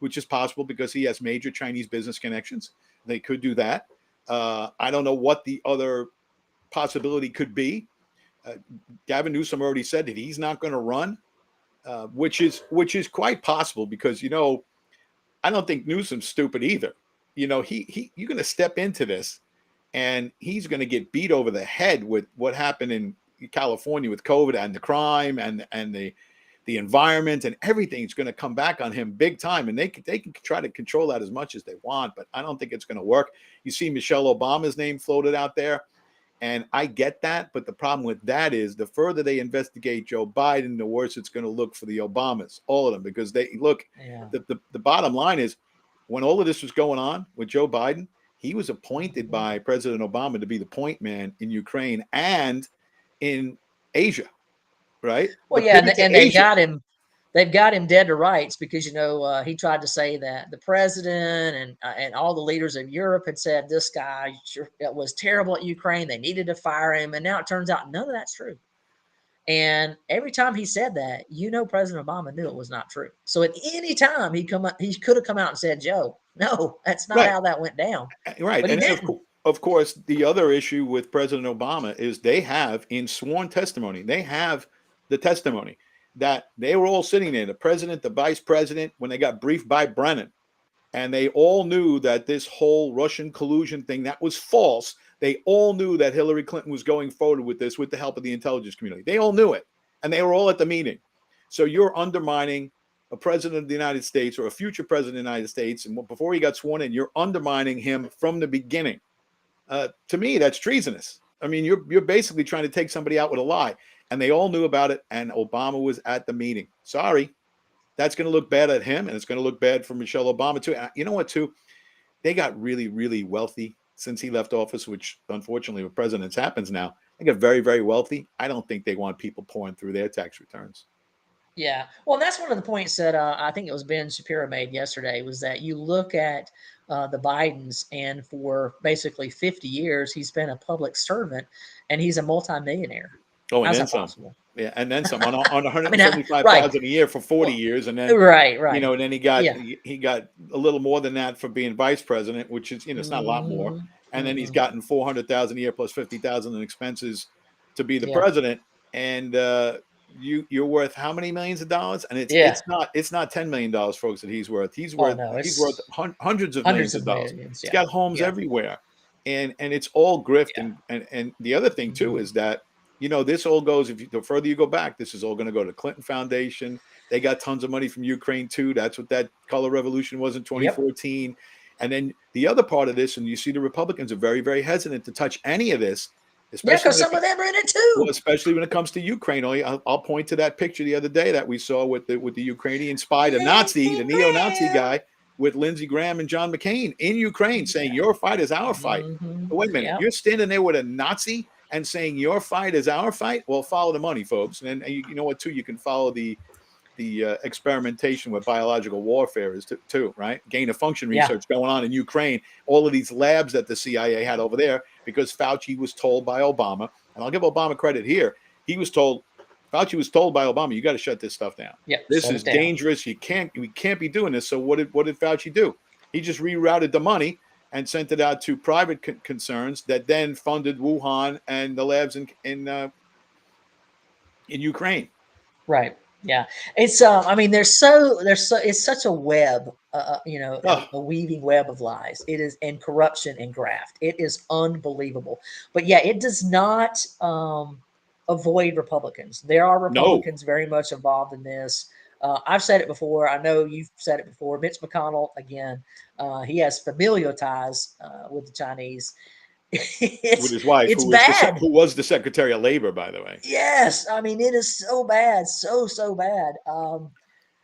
which is possible because he has major Chinese business connections. They could do that. I don't know what the other possibility could be. Gavin Newsom already said that he's not going to run, which is quite possible because I don't think Newsom's stupid either. You're going to step into this, and he's going to get beat over the head with what happened in California with COVID and the crime and the environment and everything's going to come back on him big time. And they can try to control that as much as they want, but I don't think it's going to work. You see Michelle Obama's name floated out there, and I get that. But the problem with that is the further they investigate Joe Biden, the worse it's going to look for the Obamas, all of them, because they look, the bottom line is when all of this was going on with Joe Biden, he was appointed by President Obama to be the point man in Ukraine and in Asia, right? Well, yeah, and they've got him. They've got him dead to rights because he tried to say that the president and all the leaders of Europe had said this guy was terrible at Ukraine. They needed to fire him, and now it turns out none of that's true. And every time he said that, President Obama knew it was not true. So at any time he could have come out and said, "Joe, no, that's not how that went down." Right, but and of course, the other issue with President Obama is they have in sworn testimony, they have the testimony that they were all sitting there, the president, the vice president, when they got briefed by Brennan, and they all knew that this whole Russian collusion thing, that was false. They all knew that Hillary Clinton was going forward with this with the help of the intelligence community. They all knew it, and they were all at the meeting. So you're undermining a president of the United States or a future president of the United States, and before he got sworn in, you're undermining him from the beginning. To me, that's treasonous. I mean, you're basically trying to take somebody out with a lie. And they all knew about it, and Obama was at the meeting. Sorry, that's going to look bad at him, and it's going to look bad for Michelle Obama, too. And you know what, too? They got really, really wealthy since he left office, which, unfortunately, with presidents happens now. They got very, very wealthy. I don't think they want people pouring through their tax returns. Yeah. Well, that's one of the points that I think it was Ben Shapiro made yesterday, was that you look at the Bidens, and for basically 50 years, he's been a public servant, and he's a multimillionaire. Oh, and How's then that some. Possible? Yeah, and then some on 175,000 a year for 40 years, and then right. And then he got a little more than that for being vice president, which is it's not a lot more. And then he's gotten 400,000 a year plus 50,000 in expenses to be the president. And you're worth how many millions of dollars? And it's not $10 million, folks, that he's worth. He's worth hundreds of millions of dollars. He's got homes everywhere, and it's all grift. And the other thing too is that this all goes, the further you go back, this is all going to go to the Clinton Foundation. They got tons of money from Ukraine too. That's what that color revolution was in 2014. And then the other part of this, and you see the Republicans are very, very hesitant to touch any of this. Because some of them are in it too. Well, especially when it comes to Ukraine. I'll point to that picture the other day that we saw with the Ukrainian spy, the neo-Nazi guy, with Lindsey Graham and John McCain in Ukraine, saying your fight is our fight. Wait a minute, you're standing there with a Nazi and saying your fight is our fight? Well, follow the money, folks. And you know what, too? You can follow the experimentation with biological warfare is too, right? Gain of function research going on in Ukraine. All of these labs that the CIA had over there, because Fauci was told by Obama, and I'll give Obama credit here. Fauci was told by Obama, you got to shut this stuff down. This is dangerous. We can't be doing this. So what did Fauci do? He just rerouted the money and sent it out to private concerns that then funded Wuhan and the labs in Ukraine. Right. Yeah. It's it's such a web, a weaving web of lies. It is, and corruption and graft. It is unbelievable. But yeah, it does not avoid Republicans. There are Republicans very much involved in this. I've said it before. I know you've said it before. Mitch McConnell, again, he has familial ties with the Chinese. With his wife, who was the Secretary of Labor, by the way. Yes. I mean, it is so bad. So bad.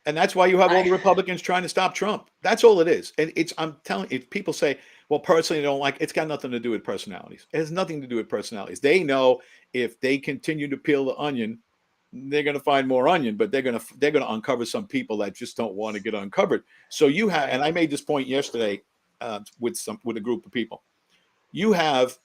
And that's why you have all the Republicans trying to stop Trump. That's all it is. And I'm telling you, people say, well, personally, they don't like, it's got nothing to do with personalities. It has nothing to do with personalities. They know if they continue to peel the onion, they're going to find more onion, but they're going to uncover some people that just don't want to get uncovered. So you have, and I made this point yesterday with a group of people. You have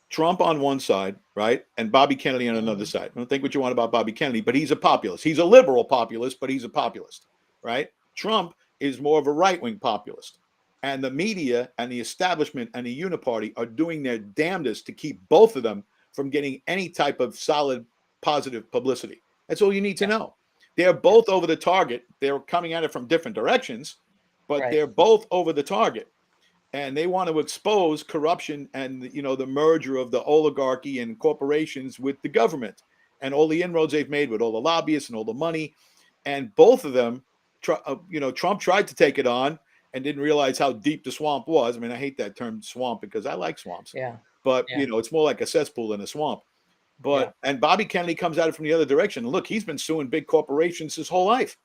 Trump on one side, right, and Bobby Kennedy on another side. I don't think what you want about Bobby Kennedy, but he's a populist. He's a liberal populist, but he's a populist, right? Trump is more of a right-wing populist. And the media and the establishment and the uniparty are doing their damnedest to keep both of them from getting any type of solid positive publicity. That's all you need to Yeah. know. They're both over the target. They're coming at it from different directions, but Right. they're both over the target. And they want to expose corruption and the merger of the oligarchy and corporations with the government and all the inroads they've made with all the lobbyists and all the money. And both of them, Trump tried to take it on and didn't realize how deep the swamp was. I mean, I hate that term swamp because I like swamps, Yeah. but Yeah. it's more like a cesspool than a swamp. Yeah. And Bobby Kennedy comes at it from the other direction. Look, he's been suing big corporations his whole life.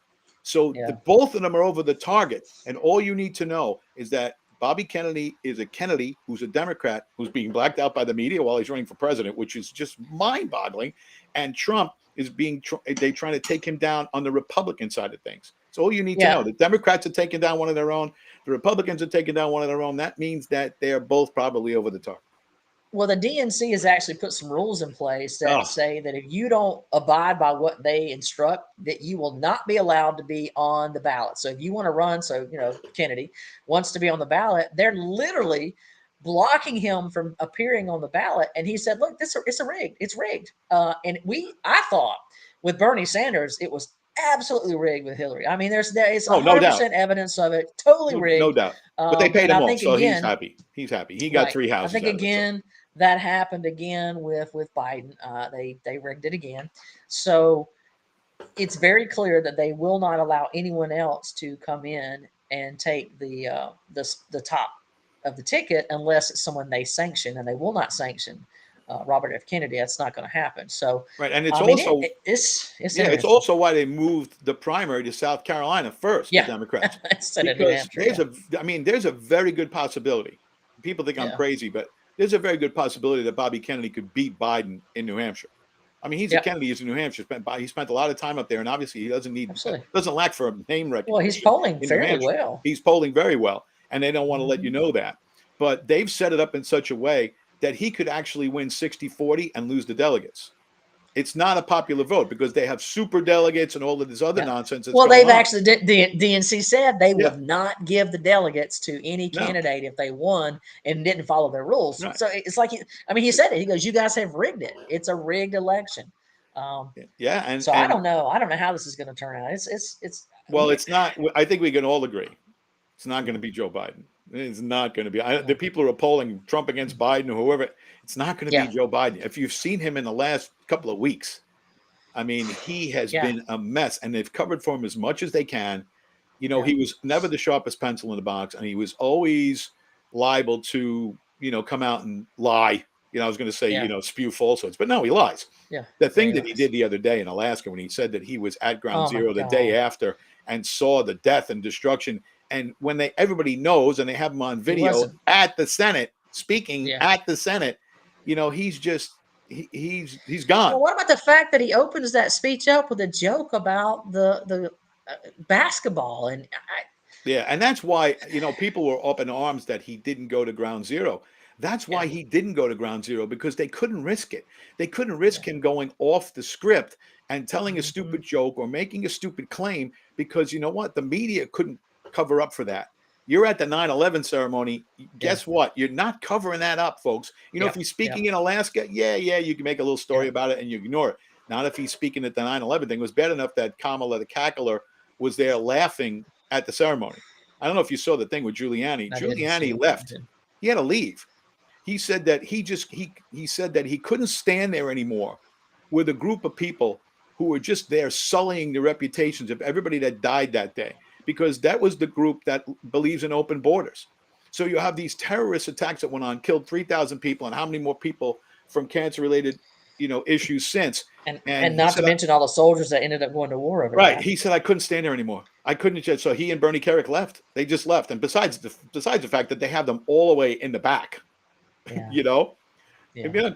So Yeah. both of them are over the target. And all you need to know is that Bobby Kennedy is a Kennedy who's a Democrat who's being blacked out by the media while he's running for president, which is just mind-boggling. And Trump is they're trying to take him down on the Republican side of things. So all you need to know, the Democrats are taking down one of their own, the Republicans are taking down one of their own. That means that they are both probably over the target. Well, the DNC has actually put some rules in place that say that if you don't abide by what they instruct, that you will not be allowed to be on the ballot. So if you want to run, Kennedy wants to be on the ballot, they're literally blocking him from appearing on the ballot. And he said, "Look, it's rigged. It's rigged." I thought with Bernie Sanders, it was absolutely rigged with Hillary. I mean, there's 100% evidence of it, totally rigged. No doubt. But they paid him off, so again, he's happy. He's happy. He got 3 houses. I think again that happened again with Biden. They rigged it again. So it's very clear that they will not allow anyone else to come in and take the top of the ticket unless it's someone they sanction, and they will not sanction Robert F. Kennedy. That's not going to happen. So right, and it's it's also why they moved the primary to South Carolina first. The Democrats, because there's a very good possibility. People think I'm crazy, but there's a very good possibility that Bobby Kennedy could beat Biden in New Hampshire. I mean, he's a Kennedy. He's in New Hampshire. He spent a lot of time up there, and obviously he doesn't lack for a name recognition. Well, he's polling fairly well. He's polling very well, and they don't want to let you know that. But they've set it up in such a way that he could actually win 60-40 and lose the delegates. It's not a popular vote because they have super delegates and all of this other nonsense. Well, they've actually, the DNC said they would not give the delegates to any candidate if they won and didn't follow their rules. Right. So it's like, he said it. He goes, "You guys have rigged it. It's a rigged election." And I don't know. I don't know how this is going to turn out. It's not. I think we can all agree it's not going to be Joe Biden. It's not going to be. The people who are polling Trump against Biden or whoever, it's not going to be Joe Biden. If you've seen him in the last couple of weeks, I mean, he has been a mess, and they've covered for him as much as they can. He was never the sharpest pencil in the box, and he was always liable to, come out and lie. I was going to say, spew falsehoods, but no, he lies. Yeah. The thing that he did the other day in Alaska when he said that he was at Ground Zero the day after and saw the death and destruction. And when everybody knows and they have him on video at the Senate, speaking at the Senate, he's just, he's gone. Well, what about the fact that he opens that speech up with a joke about the basketball? And and that's why, people were up in arms that he didn't go to Ground Zero. That's why he didn't go to Ground Zero, because they couldn't risk it. They couldn't risk him going off the script and telling a stupid joke or making a stupid claim, because you know what? The media couldn't cover up for that. You're at the 9/11 ceremony. Guess what? You're not covering that up, folks. If he's speaking in Alaska, you can make a little story about it and you ignore it. Not if he's speaking at the 9/11 thing. It was bad enough that Kamala the cackler was there laughing at the ceremony. I don't know if you saw the thing with Giuliani. Giuliani left. He had to leave. He said that he said that he couldn't stand there anymore with a group of people who were just there sullying the reputations of everybody that died that day, because that was the group that believes in open borders. So you have these terrorist attacks that went on, killed 3,000 people, and how many more people from cancer-related, issues since. And not to mention all the soldiers that ended up going to war over right. that. He said, I couldn't stand there anymore. I couldn't. So he and Bernie Kerik left. They just left. And besides the fact that they have them all the way in the back, If you don't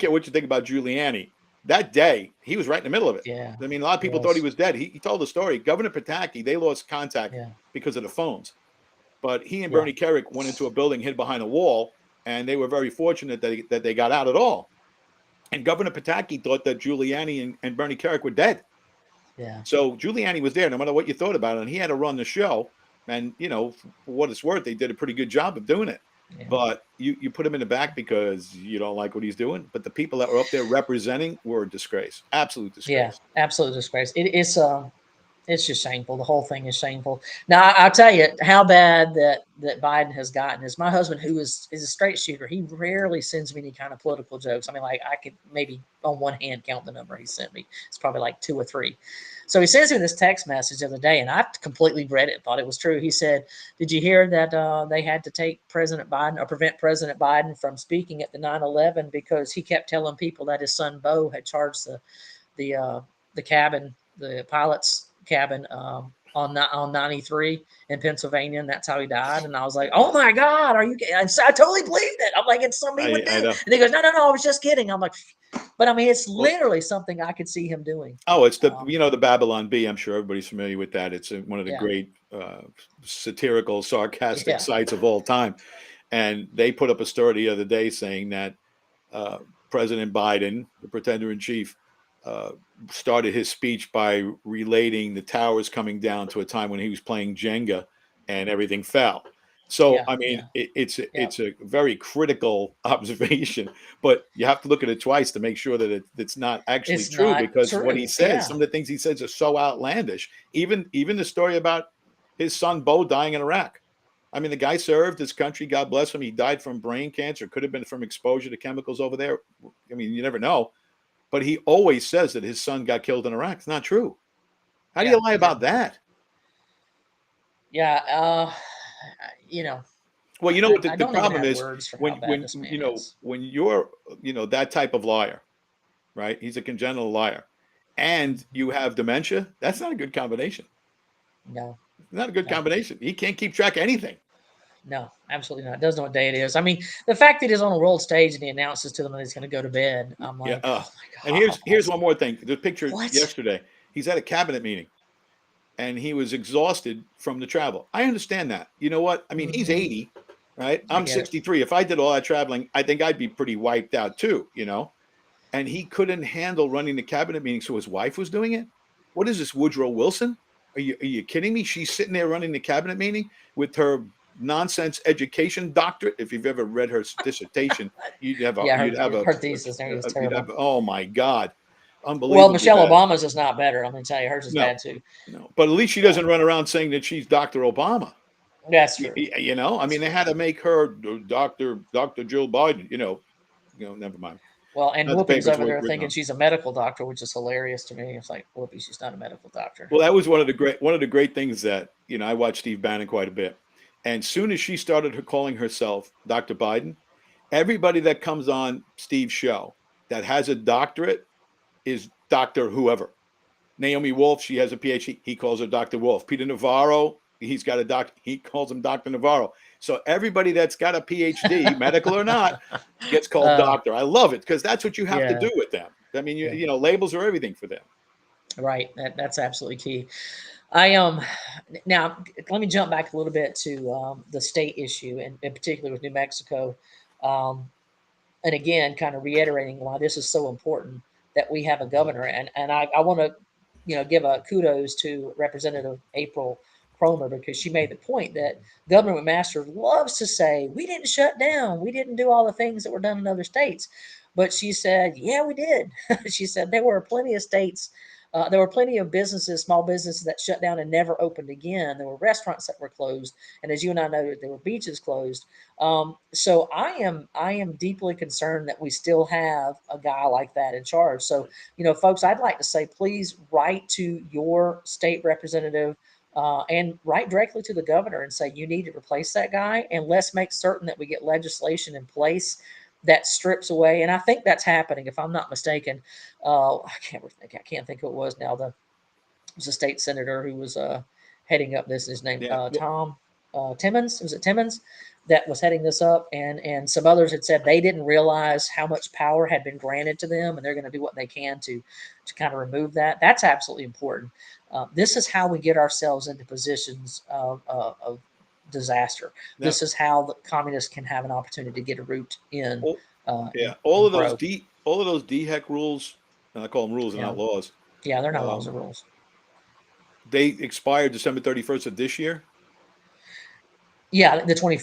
care what you think about Giuliani, that day he was right in the middle of it. Yeah. I mean, a lot of people thought he was dead. He told the story. Governor Pataki, they lost contact because of the phones. But he and Bernie Kerik went into a building, hid behind a wall, and they were very fortunate that they got out at all. And Governor Pataki thought that Giuliani and Bernie Kerik were dead. Yeah. So Giuliani was there, no matter what you thought about it, and he had to run the show. And for what it's worth, they did a pretty good job of doing it. Yeah. But you put him in the back because you don't like what he's doing. But the people that were up there representing were a disgrace, absolute Yeah, disgrace. absolute disgrace. It's just shameful. The whole thing is shameful. Now, I'll tell you how bad that Biden has gotten is my husband, who is a straight shooter. He rarely sends me any kind of political jokes. I mean, like I could maybe on one hand count the number he sent me. It's probably like 2 or 3. So he sends me this text message the other day, and I completely read it, thought it was true. He said, "Did you hear that they had to take President Biden or prevent President Biden from speaking at the 9/11 because he kept telling people that his son Bo had charged the the cabin, the pilot's cabin on 93 in Pennsylvania, and that's how he died." And I was like, "Oh my God, are you?" I totally believed it. I'm like, "It's something he would do." I know. And he goes, "No, I was just kidding." I'm like, "But I mean, it's Well, literally something I could see him doing." oh, it's the Um, the Babylon Bee. I'm sure everybody's familiar with that. It's one of the yeah, great satirical, sarcastic yeah, sites of all time. And they put up a story the other day saying that uh, President Biden, the pretender in chief, uh, started his speech by relating the towers coming down to a time when he was playing Jenga and everything fell. So, yeah, I mean, yeah, yeah. it's a very critical observation, but you have to look at it twice to make sure that it's not actually It's true, not because what he true. says, Yeah, some of the things he says are so outlandish. Even the story about his son Bo dying in Iraq. I mean, the guy served his country. God bless him. He died from brain cancer. Could have been from exposure to chemicals over there. I mean, you never know. But he always says that his son got killed in Iraq. It's not true. How do yeah, you lie yeah, about that? yeah. You know, Well, you know I, what I the don't even problem have is words for how when bad this man is. when you're that type of liar, right? He's a congenital liar, and you have dementia. That's not a good combination. No, Not a good no. combination. He can't keep track of anything. No, absolutely not. Doesn't know what day it is. I mean, the fact that he's on a world stage and he announces to them that he's going to go to bed, I'm Yeah. like, oh my And God, here's one more thing. The picture what? yesterday. He's at a cabinet meeting, and he was exhausted from the travel. I understand that. You know what? I mean, he's Mm-hmm. 80, right? I I'm get it. 63. If I did all that traveling, I think I'd be pretty wiped out too. And he couldn't handle running the cabinet meeting, so his wife was doing it. What is this, Woodrow Wilson? Are you kidding me? She's sitting there running the cabinet meeting with her nonsense education doctorate. If you've ever read her dissertation, Yeah, you'd have her thesis there is you'd have, terrible. oh my God, Well, unbelievably Michelle bad. Obama's is not better. I'm going to tell you, hers is No, bad too. no, but at least she Yeah, doesn't run around saying that she's Dr. Obama. that's true. I That's mean, they true. had to make her Dr. Jill Biden. Never mind. Well, and Not the Whoopi's papers over were there written thinking on. she's a medical doctor, which is hilarious to me. It's like, Whoopi, she's not a medical doctor. Well, that was Uh, one of the great things that I watched Steve Bannon quite a bit, and soon as she started calling herself Dr. Biden, everybody that comes on Steve's show that has a doctorate is Doctor whoever. Naomi Wolf, she has a PhD. He calls her Dr. Wolf. Peter Navarro, he's got a doctor. He calls him Dr. Navarro. So everybody that's got a PhD, medical or not, gets called uh, doctor. I love it because that's what you have to yeah, do with them. I mean, yeah, labels are everything for them. right. That's absolutely key. I now let me jump back a little bit to the state issue, and in particular with New Mexico. Um, and again, kind of reiterating why this is so important that we have a governor. And I want to, give a kudos to Representative April Cromer because she made the point that Governor McMaster loves to say, we didn't shut down. We didn't do all the things that were done in other states. But she said, yeah, we did. She said there were plenty of states. There were plenty of businesses, small businesses that shut down and never opened again. There were restaurants that were closed, and as you and I noted, there were beaches closed. So I am deeply concerned that we still have a guy like that in charge. So folks, I'd like to say, please write to your state representative and write directly to the governor and say you need to replace that guy, and let's make certain that we get legislation in place that strips away. And I think that's happening, if I'm not mistaken. I can't think who it was now. It was a state senator who was heading up this. His name Yeah. Well, Tom Timmons. Was it Timmons that was heading this up? And some others had said they didn't realize how much power had been granted to them, and they're going to do what they can to kind of remove that. That's absolutely important. This is how we get ourselves into positions of disaster. now, This is how the communists can have an opportunity to get a root in oh, yeah, and grow. all of those DHEC rules, and I call them rules and Yeah, not laws. yeah, they're not laws Um, or rules. they expired December 31st of this year. Yeah, the 20.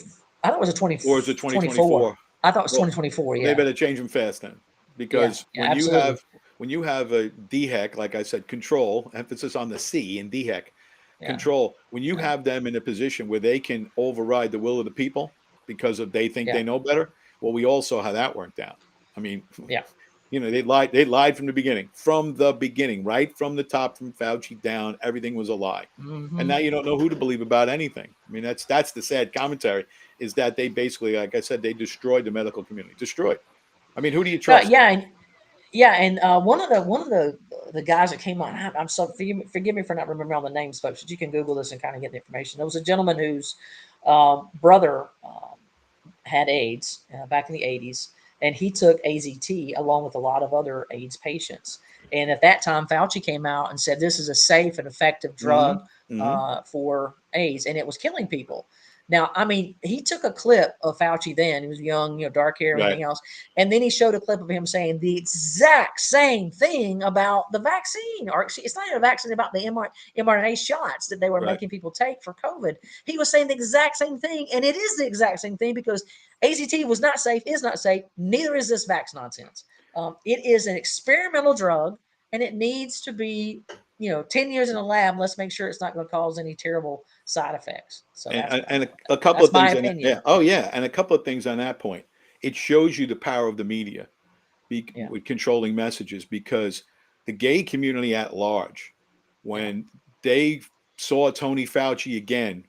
I thought it was a or is it 24. 2024? I thought it was Well, 2024. they Yeah, better change them fast then, yeah, because yeah, absolutely. when you have a DHEC, like I said, control, emphasis on the C in DHEC, Yeah, control, when you yeah, have them in a position where they can override the will of the people because of they think yeah, they know better, well, we all saw how that worked out. I mean, yeah. you know, they lied from the beginning, right from the top, from Fauci down, everything was a lie. And Hmm. now you don't know who to believe about anything. I mean, that's the sad commentary, is that they basically, like I said, they destroyed the medical community. Destroyed. I mean, who do you But trust? yeah, and one of the guys that came on, I'm so forgive me for not remembering all the names, folks, but you can Google this and kind of get the information. There was a gentleman whose brother had AIDS back in the 80s, and he took AZT along with a lot of other AIDS patients. And at that time, Fauci came out and said this is a safe and effective Mm-hmm. drug Mm-hmm. for AIDS, and it was killing people. Now, I mean, he took a clip of Fauci then. He was young, dark hair, Right. everything else. And then he showed a clip of him saying the exact same thing about the vaccine. Or it's not even a vaccine, about the mRNA shots that they were Right. making people take for COVID. He was saying the exact same thing. And it is the exact same thing, because AZT was not safe, is not safe. Neither is this vax nonsense. It is an experimental drug, and it needs to be 10 years in a lab. Let's make sure it's not going to cause any terrible side effects. So that's what I And know. a couple That's of my things in that, opinion. yeah. Oh yeah, and a couple of things on that point. It shows you the power of the media Yeah. with controlling messages, because the gay community at large, Yeah. when they saw Tony Fauci again,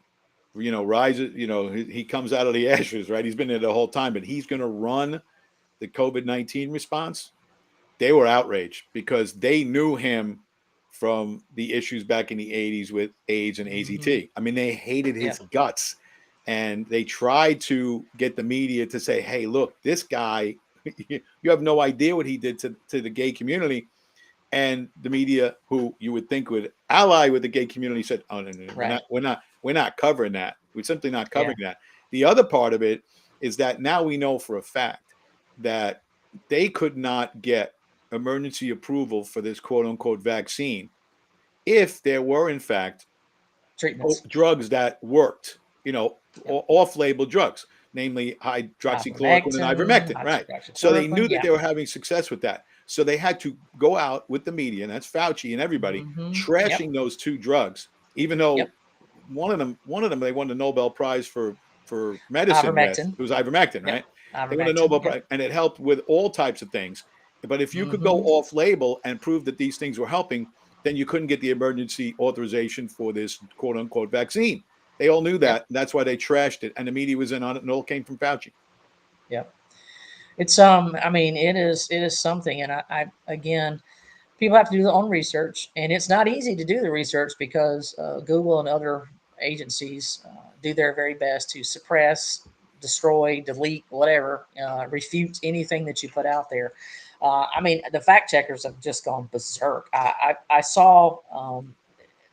rise, he comes out of the ashes, right? He's been there the whole time, but he's going to run the COVID-19 response. They were outraged because they knew him from the issues back in the 80s with AIDS and Hmm. AZT. I mean, they hated Yeah. his guts. And they tried to get the media to say, hey, look, this guy, you have no idea what he did to the gay community. And the media, who you would think would ally with the gay community, said, oh, no, Right. we're not covering that. We're simply not Yeah. covering that. The other part of it is that now we know for a fact that they could not get emergency approval for this quote unquote vaccine if there were, in fact, Treatments. drugs that worked, Yep. off-label drugs, namely hydroxychloroquine and Ivermectin, ivermectin, right? So they knew hydroxychloroquine. that Yeah. they were having success with that. So they had to go out with the media, and that's Fauci and everybody, Hmm. Yep. trashing those two drugs, even though Yep. one of them they won the Nobel Prize for medicine with. Ivermectin. It was ivermectin, Yep. right? They won a Ivermectin. Nobel Yep. Prize, and it helped with all types of things. But if you could go Hmm. off label and prove that these things were helping, then you couldn't get the emergency authorization for this quote unquote vaccine. They all knew Yep. that. And that's why they trashed it. And the media was in on it, and it all came from Fauci. Yep. It's I mean, it is something, and I again, people have to do their own research, and it's not easy to do the research because Google and other agencies do their very best to suppress, destroy, delete, whatever, refute anything that you put out there. I mean, the fact checkers have just gone berserk. I saw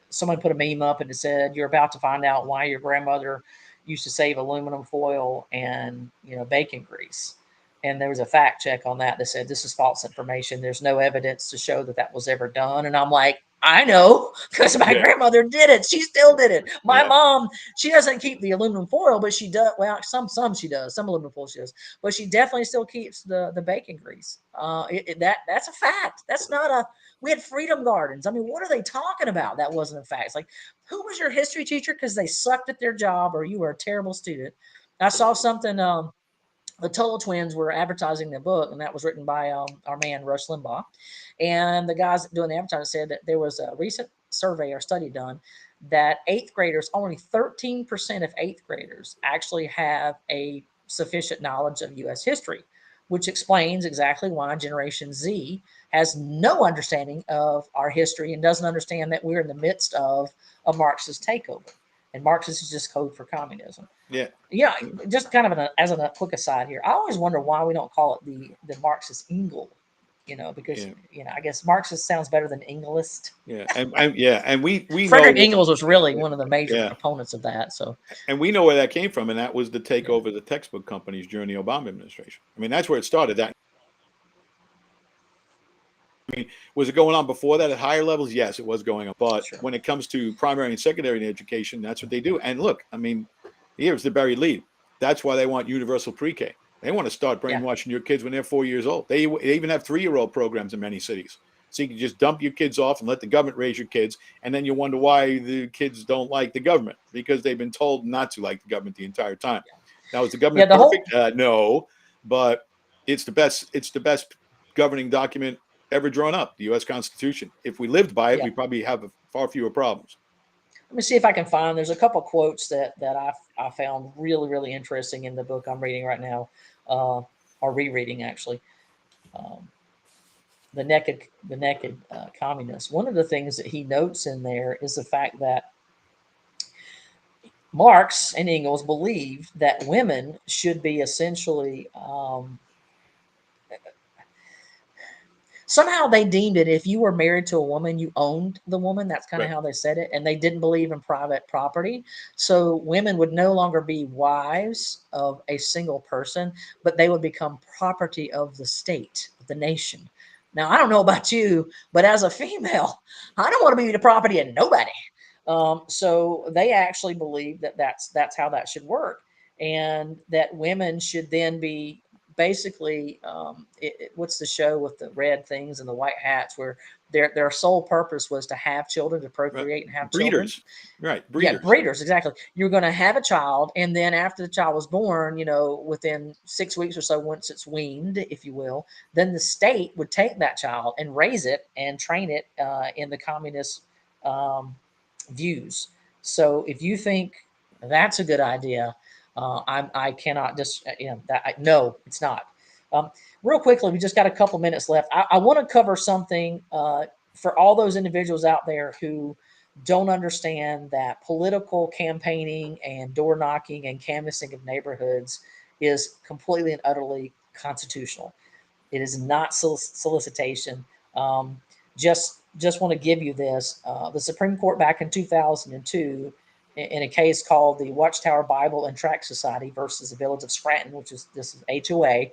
someone put a meme up and it said, "You're about to find out why your grandmother used to save aluminum foil and bacon grease." And there was a fact check on that said this is false information. There's no evidence to show that that was ever done. And I'm like, I know, because my Yeah. grandmother did it. She still did it. My Yeah. mom, she doesn't keep the aluminum foil, but she does. Well, some she does. Some aluminum foil she does, but she definitely still keeps the bacon grease. That's a fact. That's not a. We had freedom gardens. I mean, what are they talking about? That wasn't a fact. It's like, who was your history teacher because they sucked at their job or you were a terrible student? I saw something. The Total Twins were advertising their book, and that was written by our man Rush Limbaugh. And the guys doing the advertising said that there was a recent survey or study done that eighth graders, only 13% of eighth graders actually have a sufficient knowledge of U.S. history, which explains exactly why Generation Z has no understanding of our history and doesn't understand that we're in the midst of a Marxist takeover. And Marxist is just code for communism. Yeah. Yeah, just kind of as a quick aside here, I always wonder why we don't call it the Marxist Engel, because Yeah. I guess Marxist sounds better than Engelist. Yeah. And we Frederick know. Engels was really one of the major Yeah. proponents of that. So And we know where that came from, and that was the yeah, takeover of the textbook companies during the Obama administration. I mean, that's where it started. That, I mean, was it going on before that at higher levels? Yes, it was going on. But sure. when it comes to primary and secondary education, that's what they do. And look, I mean, Here's the buried lead. That's why they want universal pre-K. They want to start Yeah. brainwashing your kids when they're 4 years old. They even have 3-year-old programs in many cities. So you can just dump your kids off and let the government raise your kids. And then you wonder why the kids don't like the government, because they've been told not to like the government the entire time. Now, is the Yeah. government The whole, perfect? No, but it's the best. It's the best governing document ever drawn up, the U.S. Constitution. If we lived by it, yeah. we probably have far fewer problems. Let me see if I can find. There's a couple quotes that I found really really interesting in the book I'm reading right now, or rereading actually. Um, the naked communist. One of the things that he notes in there is the fact that Marx and Engels believed that women should be essentially somehow they deemed it if you were married to a woman, you owned the woman. That's kind of Right. how they said it. And they didn't believe in private property. So women would no longer be wives of a single person, but they would become property of the state, of the nation. Now, I don't know about you, but as a female, I don't want to be the property of nobody. So they actually believe that that's how that should work, and that women should then be basically what's the show with the red things and the white hats where their sole purpose was to have children, to Right. procreate and have children. Breeders. Right. Yeah, Breeders. breeders, exactly. You're going to have a child, and then after the child was born, within 6 weeks or so, once it's weaned, if you will, then the state would take that child and raise it and train it in the communist um, views. So if you think that's a good idea, I cannot just no, it's not. Um, Real quickly, we just got a couple minutes left. I want to cover something for all those individuals out there who don't understand that political campaigning and door knocking and canvassing of neighborhoods is completely and utterly constitutional. It is not solicitation. Um, just want to give you this. The Supreme Court back in 2002, in a case called the Watchtower Bible and Tract Society versus the Village of Scranton, which is this is HOA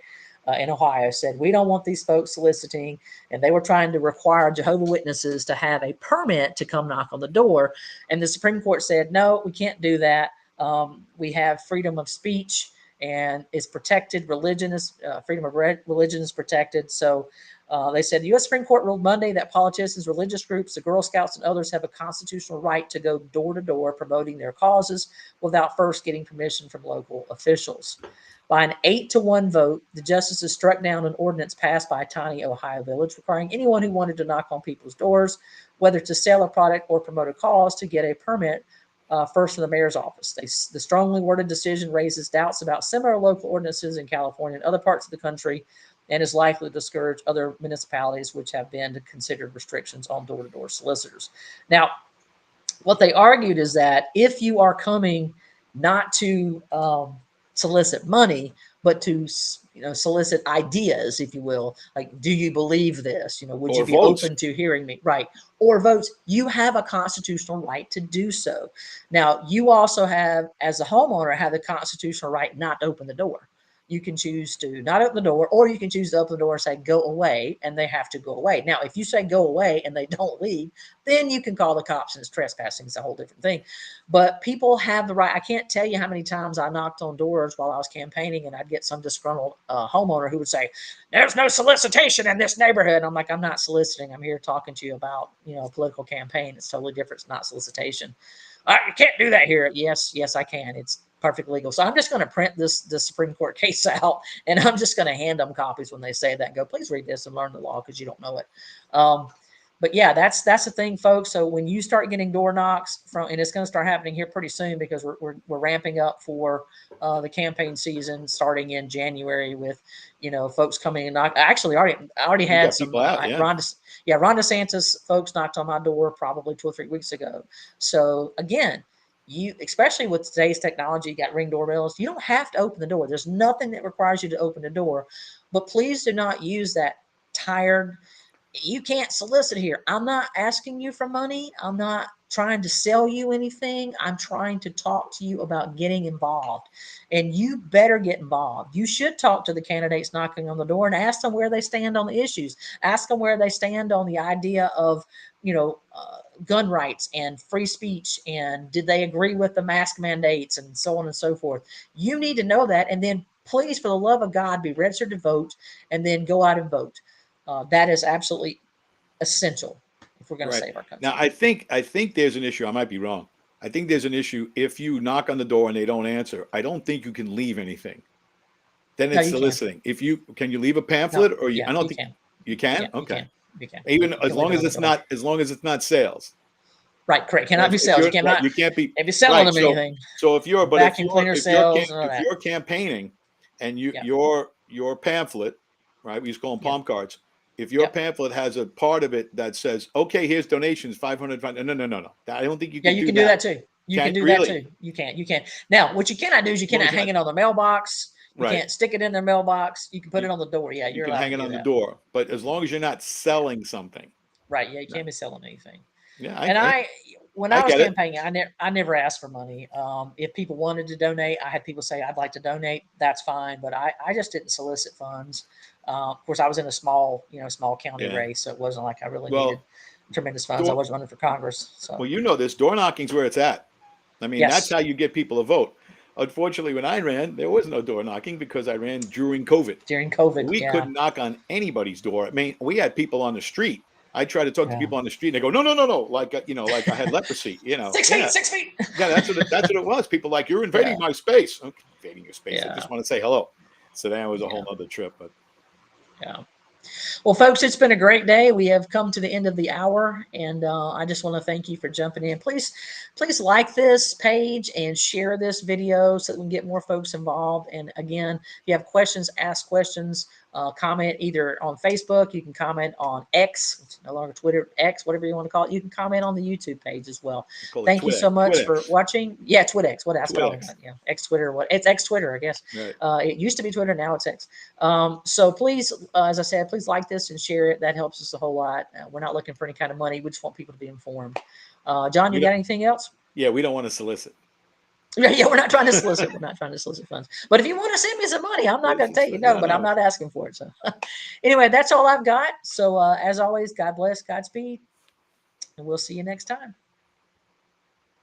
in Ohio, said we don't want these folks soliciting, and they were trying to require Jehovah Witnesses to have a permit to come knock on the door, and the Supreme Court said no, we can't do that. We have freedom of speech and is protected. Religion is freedom of religion is protected. So they said the U.S. Supreme Court ruled Monday that politicians, religious groups, the Girl Scouts, and others have a constitutional right to go door to door promoting their causes without first getting permission from local officials. By an 8-1 vote, the justices struck down an ordinance passed by a tiny Ohio village requiring anyone who wanted to knock on people's doors, whether to sell a product or promote a cause, to get a permit first from the mayor's office. The strongly worded decision raises doubts about similar local ordinances in California and other parts of the country, and is likely to discourage other municipalities which have been considered restrictions on door-to-door solicitors. Now, what they argued is that if you are coming not to solicit money, but to solicit ideas, if you will, like, do you believe this? Would you Or be votes. open to hearing me? Right. Or votes. You have a constitutional right to do so. Now, you also have, as a homeowner, have the constitutional right not to open the door. You can choose to not open the door, or you can choose to open the door and say, go away, and they have to go away. Now, if you say go away and they don't leave, then you can call the cops, and it's trespassing. It's a whole different thing. But people have the right. I can't tell you how many times I knocked on doors while I was campaigning, and I'd get some disgruntled homeowner who would say, there's no solicitation in this neighborhood. I'm like, I'm not soliciting. I'm here talking to you about, a political campaign. It's totally different. It's not solicitation. You can't do that here. Yes, I can. It's perfectly legal. So I'm just going to print this Supreme Court case out, and I'm just going to hand them copies when they say that and go, please read this and learn the law because you don't know it. But yeah, that's the thing, folks. So when you start getting door knocks and it's going to start happening here pretty soon because we're ramping up for the campaign season starting in January with folks coming and knock. Actually, I already You had got some people out, yeah. Ron DeSantis folks knocked on my door probably 2 or 3 weeks ago. So again, you, especially with today's technology, you got Ring doorbells. You don't have to open the door. There's nothing that requires you to open the door, but please do not use that tired, you can't solicit here. I'm not asking you for money. I'm not trying to sell you anything. I'm trying to talk to you about getting involved. And you better get involved. You should talk to the candidates knocking on the door and ask them where they stand on the issues. Ask them where they stand on the idea of, gun rights and free speech, and did they agree with the mask mandates and so on and so forth. You need to know that, and then please, for the love of God, be registered to vote, and then go out and vote. That is absolutely essential if we're going to Right. save our country. Now, I think there's an issue. I might be wrong. I think there's an issue if you knock on the door and they don't answer. I don't think you can leave anything. Then No, it's you can. soliciting. If you can, you leave a No, pamphlet, or yeah, I don't you think can. you can. Yeah, you Okay. can. You can. Even You as can leave long it as on the it's door. not, as long as it's not sales. Right, correct. Cannot be If sales. You you're right, cannot. you can't be If you're selling right. them anything, So if you're, but vacuum cleaner sales and all if that. you're campaigning, and Yeah. your pamphlet, right? We used to call them Yeah. palm cards. If your Yeah. pamphlet has a part of it that says, "Okay, here's donations, 500." No. I don't think you Yeah, can you do can do that. that too. You can Can't do that really. too. You can. You can. Now, what you cannot do is you As long cannot as hang not it on the mailbox. You right. can't stick it in their mailbox. You can put You it on the door. Yeah, you you're can allowed hang to it do on the that. door, but as long as you're not selling something. Right. Yeah, you No. can't be selling anything. Yeah, And when I I was get it. campaigning, I never asked for money. If people wanted to donate, I had people say, I'd like to donate. That's fine. But I just didn't solicit funds. Of course, I was in a small county Yeah. race, so it wasn't like I really needed Well, tremendous funds. I door, was running for Congress. So, well, you know this. Door knocking's where it's at. I mean, that's yes, how you get people to vote. Unfortunately, when I ran, there was no door knocking because I ran during COVID. during COVID. We Yeah. couldn't knock on anybody's door. I mean, we had people on the street. I tried to talk to Yeah. people on the street, and they go, no, like like I had leprosy. 6 feet, Yeah, 6 feet. yeah, that's what it was. People like, you're invading Yeah. my space. Okay, invading your space. I Yeah. just want to say hello. So that was a Yeah. whole other trip. But Yeah. Well, folks, it's been a great day. We have come to the end of the hour, and I just want to thank you for jumping in. Please like this page and share this video so that we can get more folks involved. And again, if you have questions, ask questions. Comment either on Facebook. You can comment on X, which is no longer Twitter, X, whatever you want to call it. You can comment on the YouTube page as well. call it Thank you so much for Twidex. watching. Yeah, TwitX. What else? Twidex. Yeah, X Twitter. What? It's X Twitter, I guess. Right. It used to be Twitter. Now it's X. So please, as I said, please like this and share it. That helps us a whole lot. We're not looking for any kind of money. We just want people to be informed. John, you got anything else? Yeah, we don't want to solicit. Yeah, we're not trying to solicit. We're not trying to solicit funds. But if you want to send me some money, I'm not going to tell you no, but I'm not asking for it. So anyway, that's all I've got. So as always, God bless, Godspeed, and we'll see you next time.